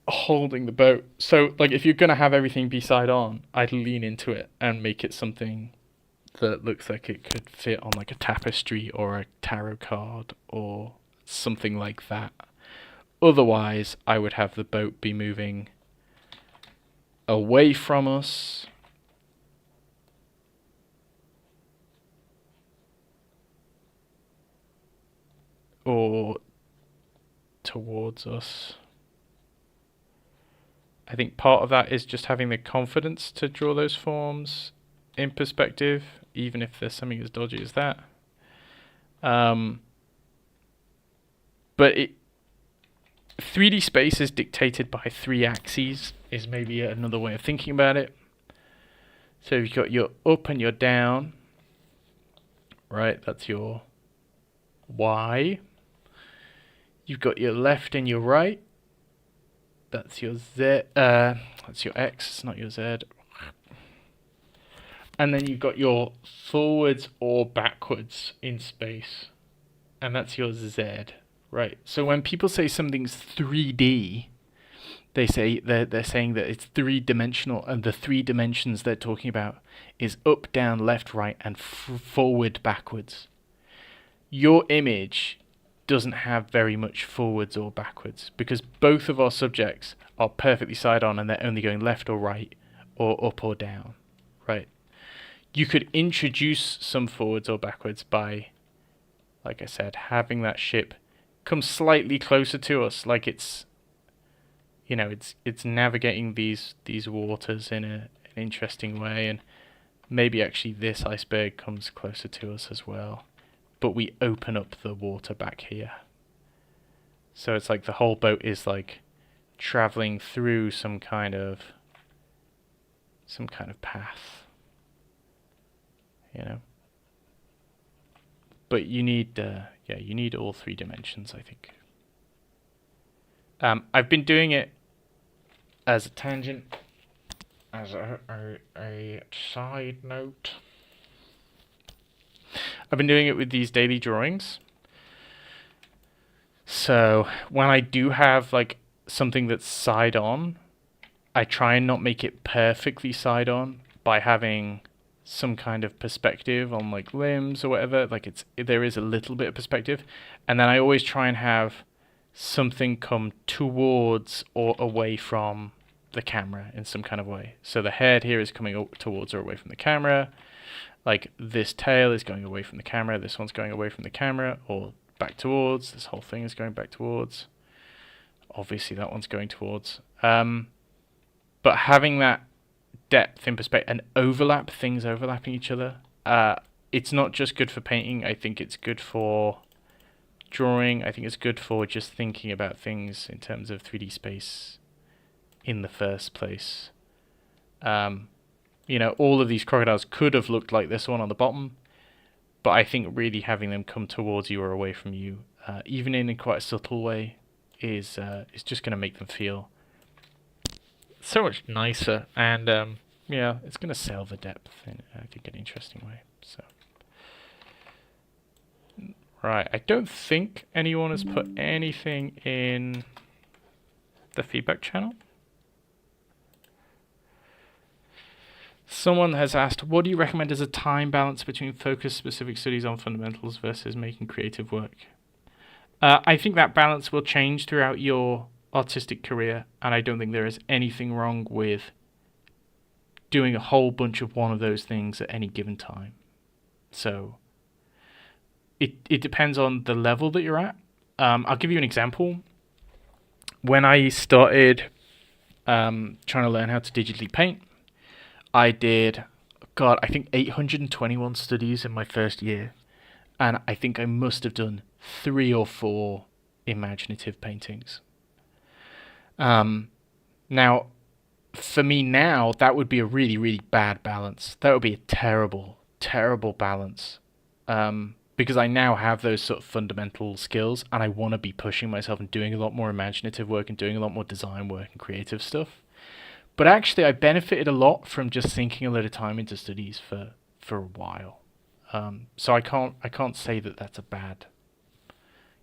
holding the boat. So like if you're gonna have everything be side on, I'd lean into it and make it something that looks like it could fit on like a tapestry or a tarot card or something like that. Otherwise, I would have the boat be moving away from us, or towards us. I think part of that is just having the confidence to draw those forms in perspective, even if there's something as dodgy as that. But 3D space is dictated by 3 axes is maybe another way of thinking about it. So you've got your up and your down, right? That's your Y. You've got your left and your right. That's your Z. That's your X. It's not your Z. And then you've got your forwards or backwards in space, and that's your Z, right? So when people say something's 3D, they're saying that it's 3-dimensional, and the 3 dimensions they're talking about is up, down, left, right, and forward, backwards. Your image doesn't have very much forwards or backwards because both of our subjects are perfectly side on and they're only going left or right or up or down, right? You could introduce some forwards or backwards by, like I said, having that ship come slightly closer to us, like it's, you know, it's navigating these waters in an interesting way, and maybe actually this iceberg comes closer to us as well. But we open up the water back here. So it's like the whole boat is like traveling through some kind of path. You know? But you need you need all 3 dimensions, I think. I've been doing it as a tangent, as a side note. I've been doing it with these daily drawings. So when I do have like something that's side on, I try and not make it perfectly side on by having some kind of perspective on like limbs or whatever. Like there is a little bit of perspective, and then I always try and have something come towards or away from the camera in some kind of way. So the head here is coming towards or away from the camera. Like this tail is going away from the camera, this one's going away from the camera, or back towards, this whole thing is going back towards. Obviously that one's going towards. But having that depth in perspective and things overlapping each other, it's not just good for painting, I think it's good for drawing, I think it's good for just thinking about things in terms of 3D space in the first place. You know, all of these crocodiles could have looked like this one on the bottom, but I think really having them come towards you or away from you, even in quite a subtle way, is just going to make them feel so much nicer, and yeah, it's going to sell the depth in, I think, an interesting way. So, right, I don't think anyone has put anything in the feedback channel. Someone has asked, what do you recommend as a time balance between focused specific studies on fundamentals versus making creative work? I think that balance will change throughout your artistic career, and I don't think there is anything wrong with doing a whole bunch of one of those things at any given time. So it depends on the level that you're at. I'll give you an example. When I started trying to learn how to digitally paint, I did, I think 821 studies in my first year, and I think I must have done 3 or 4 imaginative paintings. Now, for me now, that would be a really, really bad balance. That would be a terrible, terrible balance, because I now have those sort of fundamental skills, and I want to be pushing myself and doing a lot more imaginative work and doing a lot more design work and creative stuff. But actually, I benefited a lot from just sinking a lot of time into studies for a while. So I can't say that that's a bad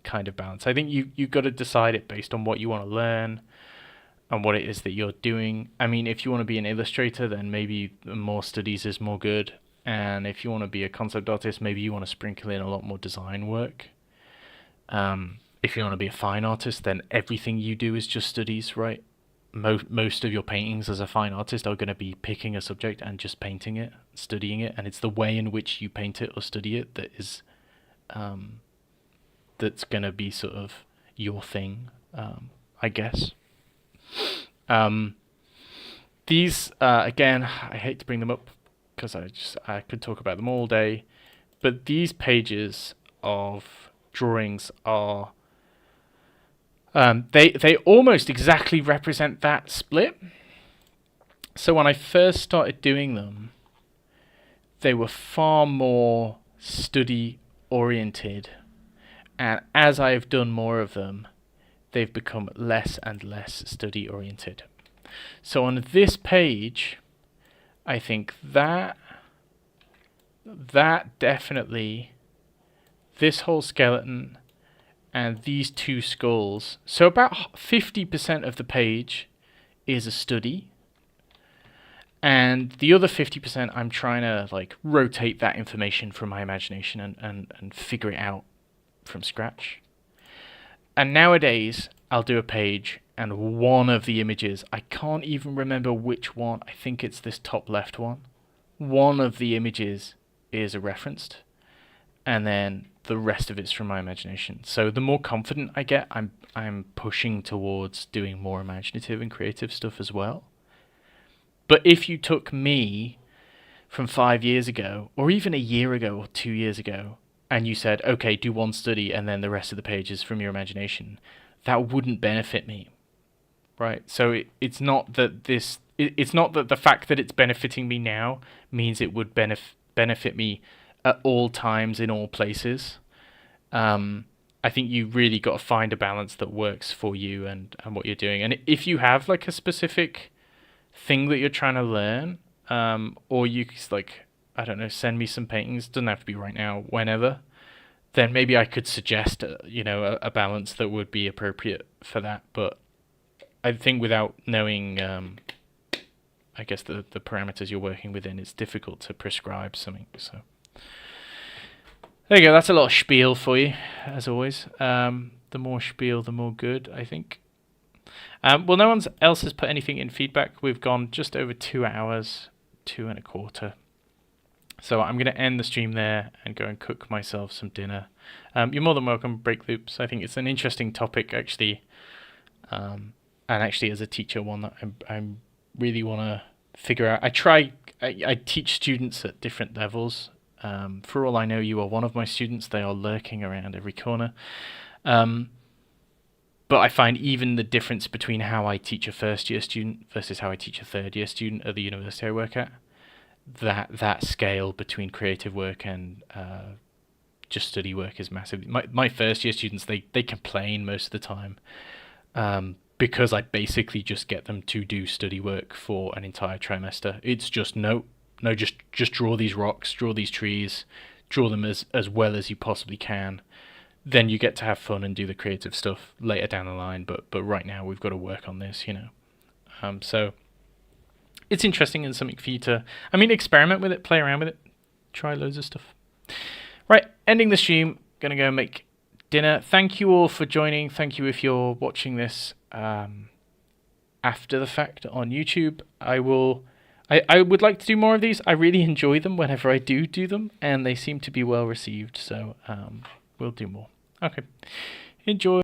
kind of balance. I think you got to decide it based on what you want to learn and what it is that you're doing. I mean, if you want to be an illustrator, then maybe more studies is more good. And if you want to be a concept artist, maybe you want to sprinkle in a lot more design work. If you want to be a fine artist, then everything you do is just studies, right? Most of your paintings as a fine artist are going to be picking a subject and just painting it, studying it, and it's the way in which you paint it or study it that is that's going to be sort of your thing, I guess. These again, I hate to bring them up because I could talk about them all day, but these pages of drawings are they almost exactly represent that split. So when I first started doing them, they were far more study oriented, and as I've done more of them, they've become less and less study oriented. So on this page, I think that definitely, this whole skeleton and these two skulls, so about 50% of the page is a study, and the other 50% I'm trying to like rotate that information from my imagination and figure it out from scratch. And nowadays I'll do a page and one of the images, I can't even remember which one, I think it's this top left one of the images is referenced, and then the rest of it's from my imagination. So the more confident I get, I'm pushing towards doing more imaginative and creative stuff as well. But if you took me from 5 years ago, or even a year ago or 2 years ago, and you said, okay, do one study and then the rest of the page is from your imagination, that wouldn't benefit me, right? So it's not that it's not that the fact that it's benefiting me now means it would benefit me at all times in all places. I think you really got to find a balance that works for you and what you're doing. And if you have like a specific thing that you're trying to learn, or you like, I don't know, send me some paintings, doesn't have to be right now, whenever, then maybe I could suggest a balance that would be appropriate for that. But I think without knowing I guess the parameters you're working within, it's difficult to prescribe something. So there you go, that's a lot of spiel for you, as always. The more spiel, the more good, I think. Well, no one else has put anything in feedback. We've gone just over 2 hours, 2 and a quarter. So I'm going to end the stream there and go and cook myself some dinner. You're more than welcome, Break Loops. I think it's an interesting topic, actually. And actually, as a teacher, one that I really want to figure out. I teach students at different levels. For all I know, you are one of my students. They are lurking around every corner. But I find even the difference between how I teach a first-year student versus how I teach a third-year student at the university I work at, that scale between creative work and just study work is massive. My first-year students, they complain most of the time because I basically just get them to do study work for an entire trimester. It's just just draw these rocks, draw these trees, draw them as well as you possibly can. Then you get to have fun and do the creative stuff later down the line. But right now we've got to work on this, So it's interesting and something for you to, experiment with it, play around with it, try loads of stuff. Right, ending the stream, gonna go make dinner. Thank you all for joining. Thank you if you're watching this after the fact on YouTube. I would like to do more of these. I really enjoy them whenever I do them, and they seem to be well received. So we'll do more. Okay. Enjoy.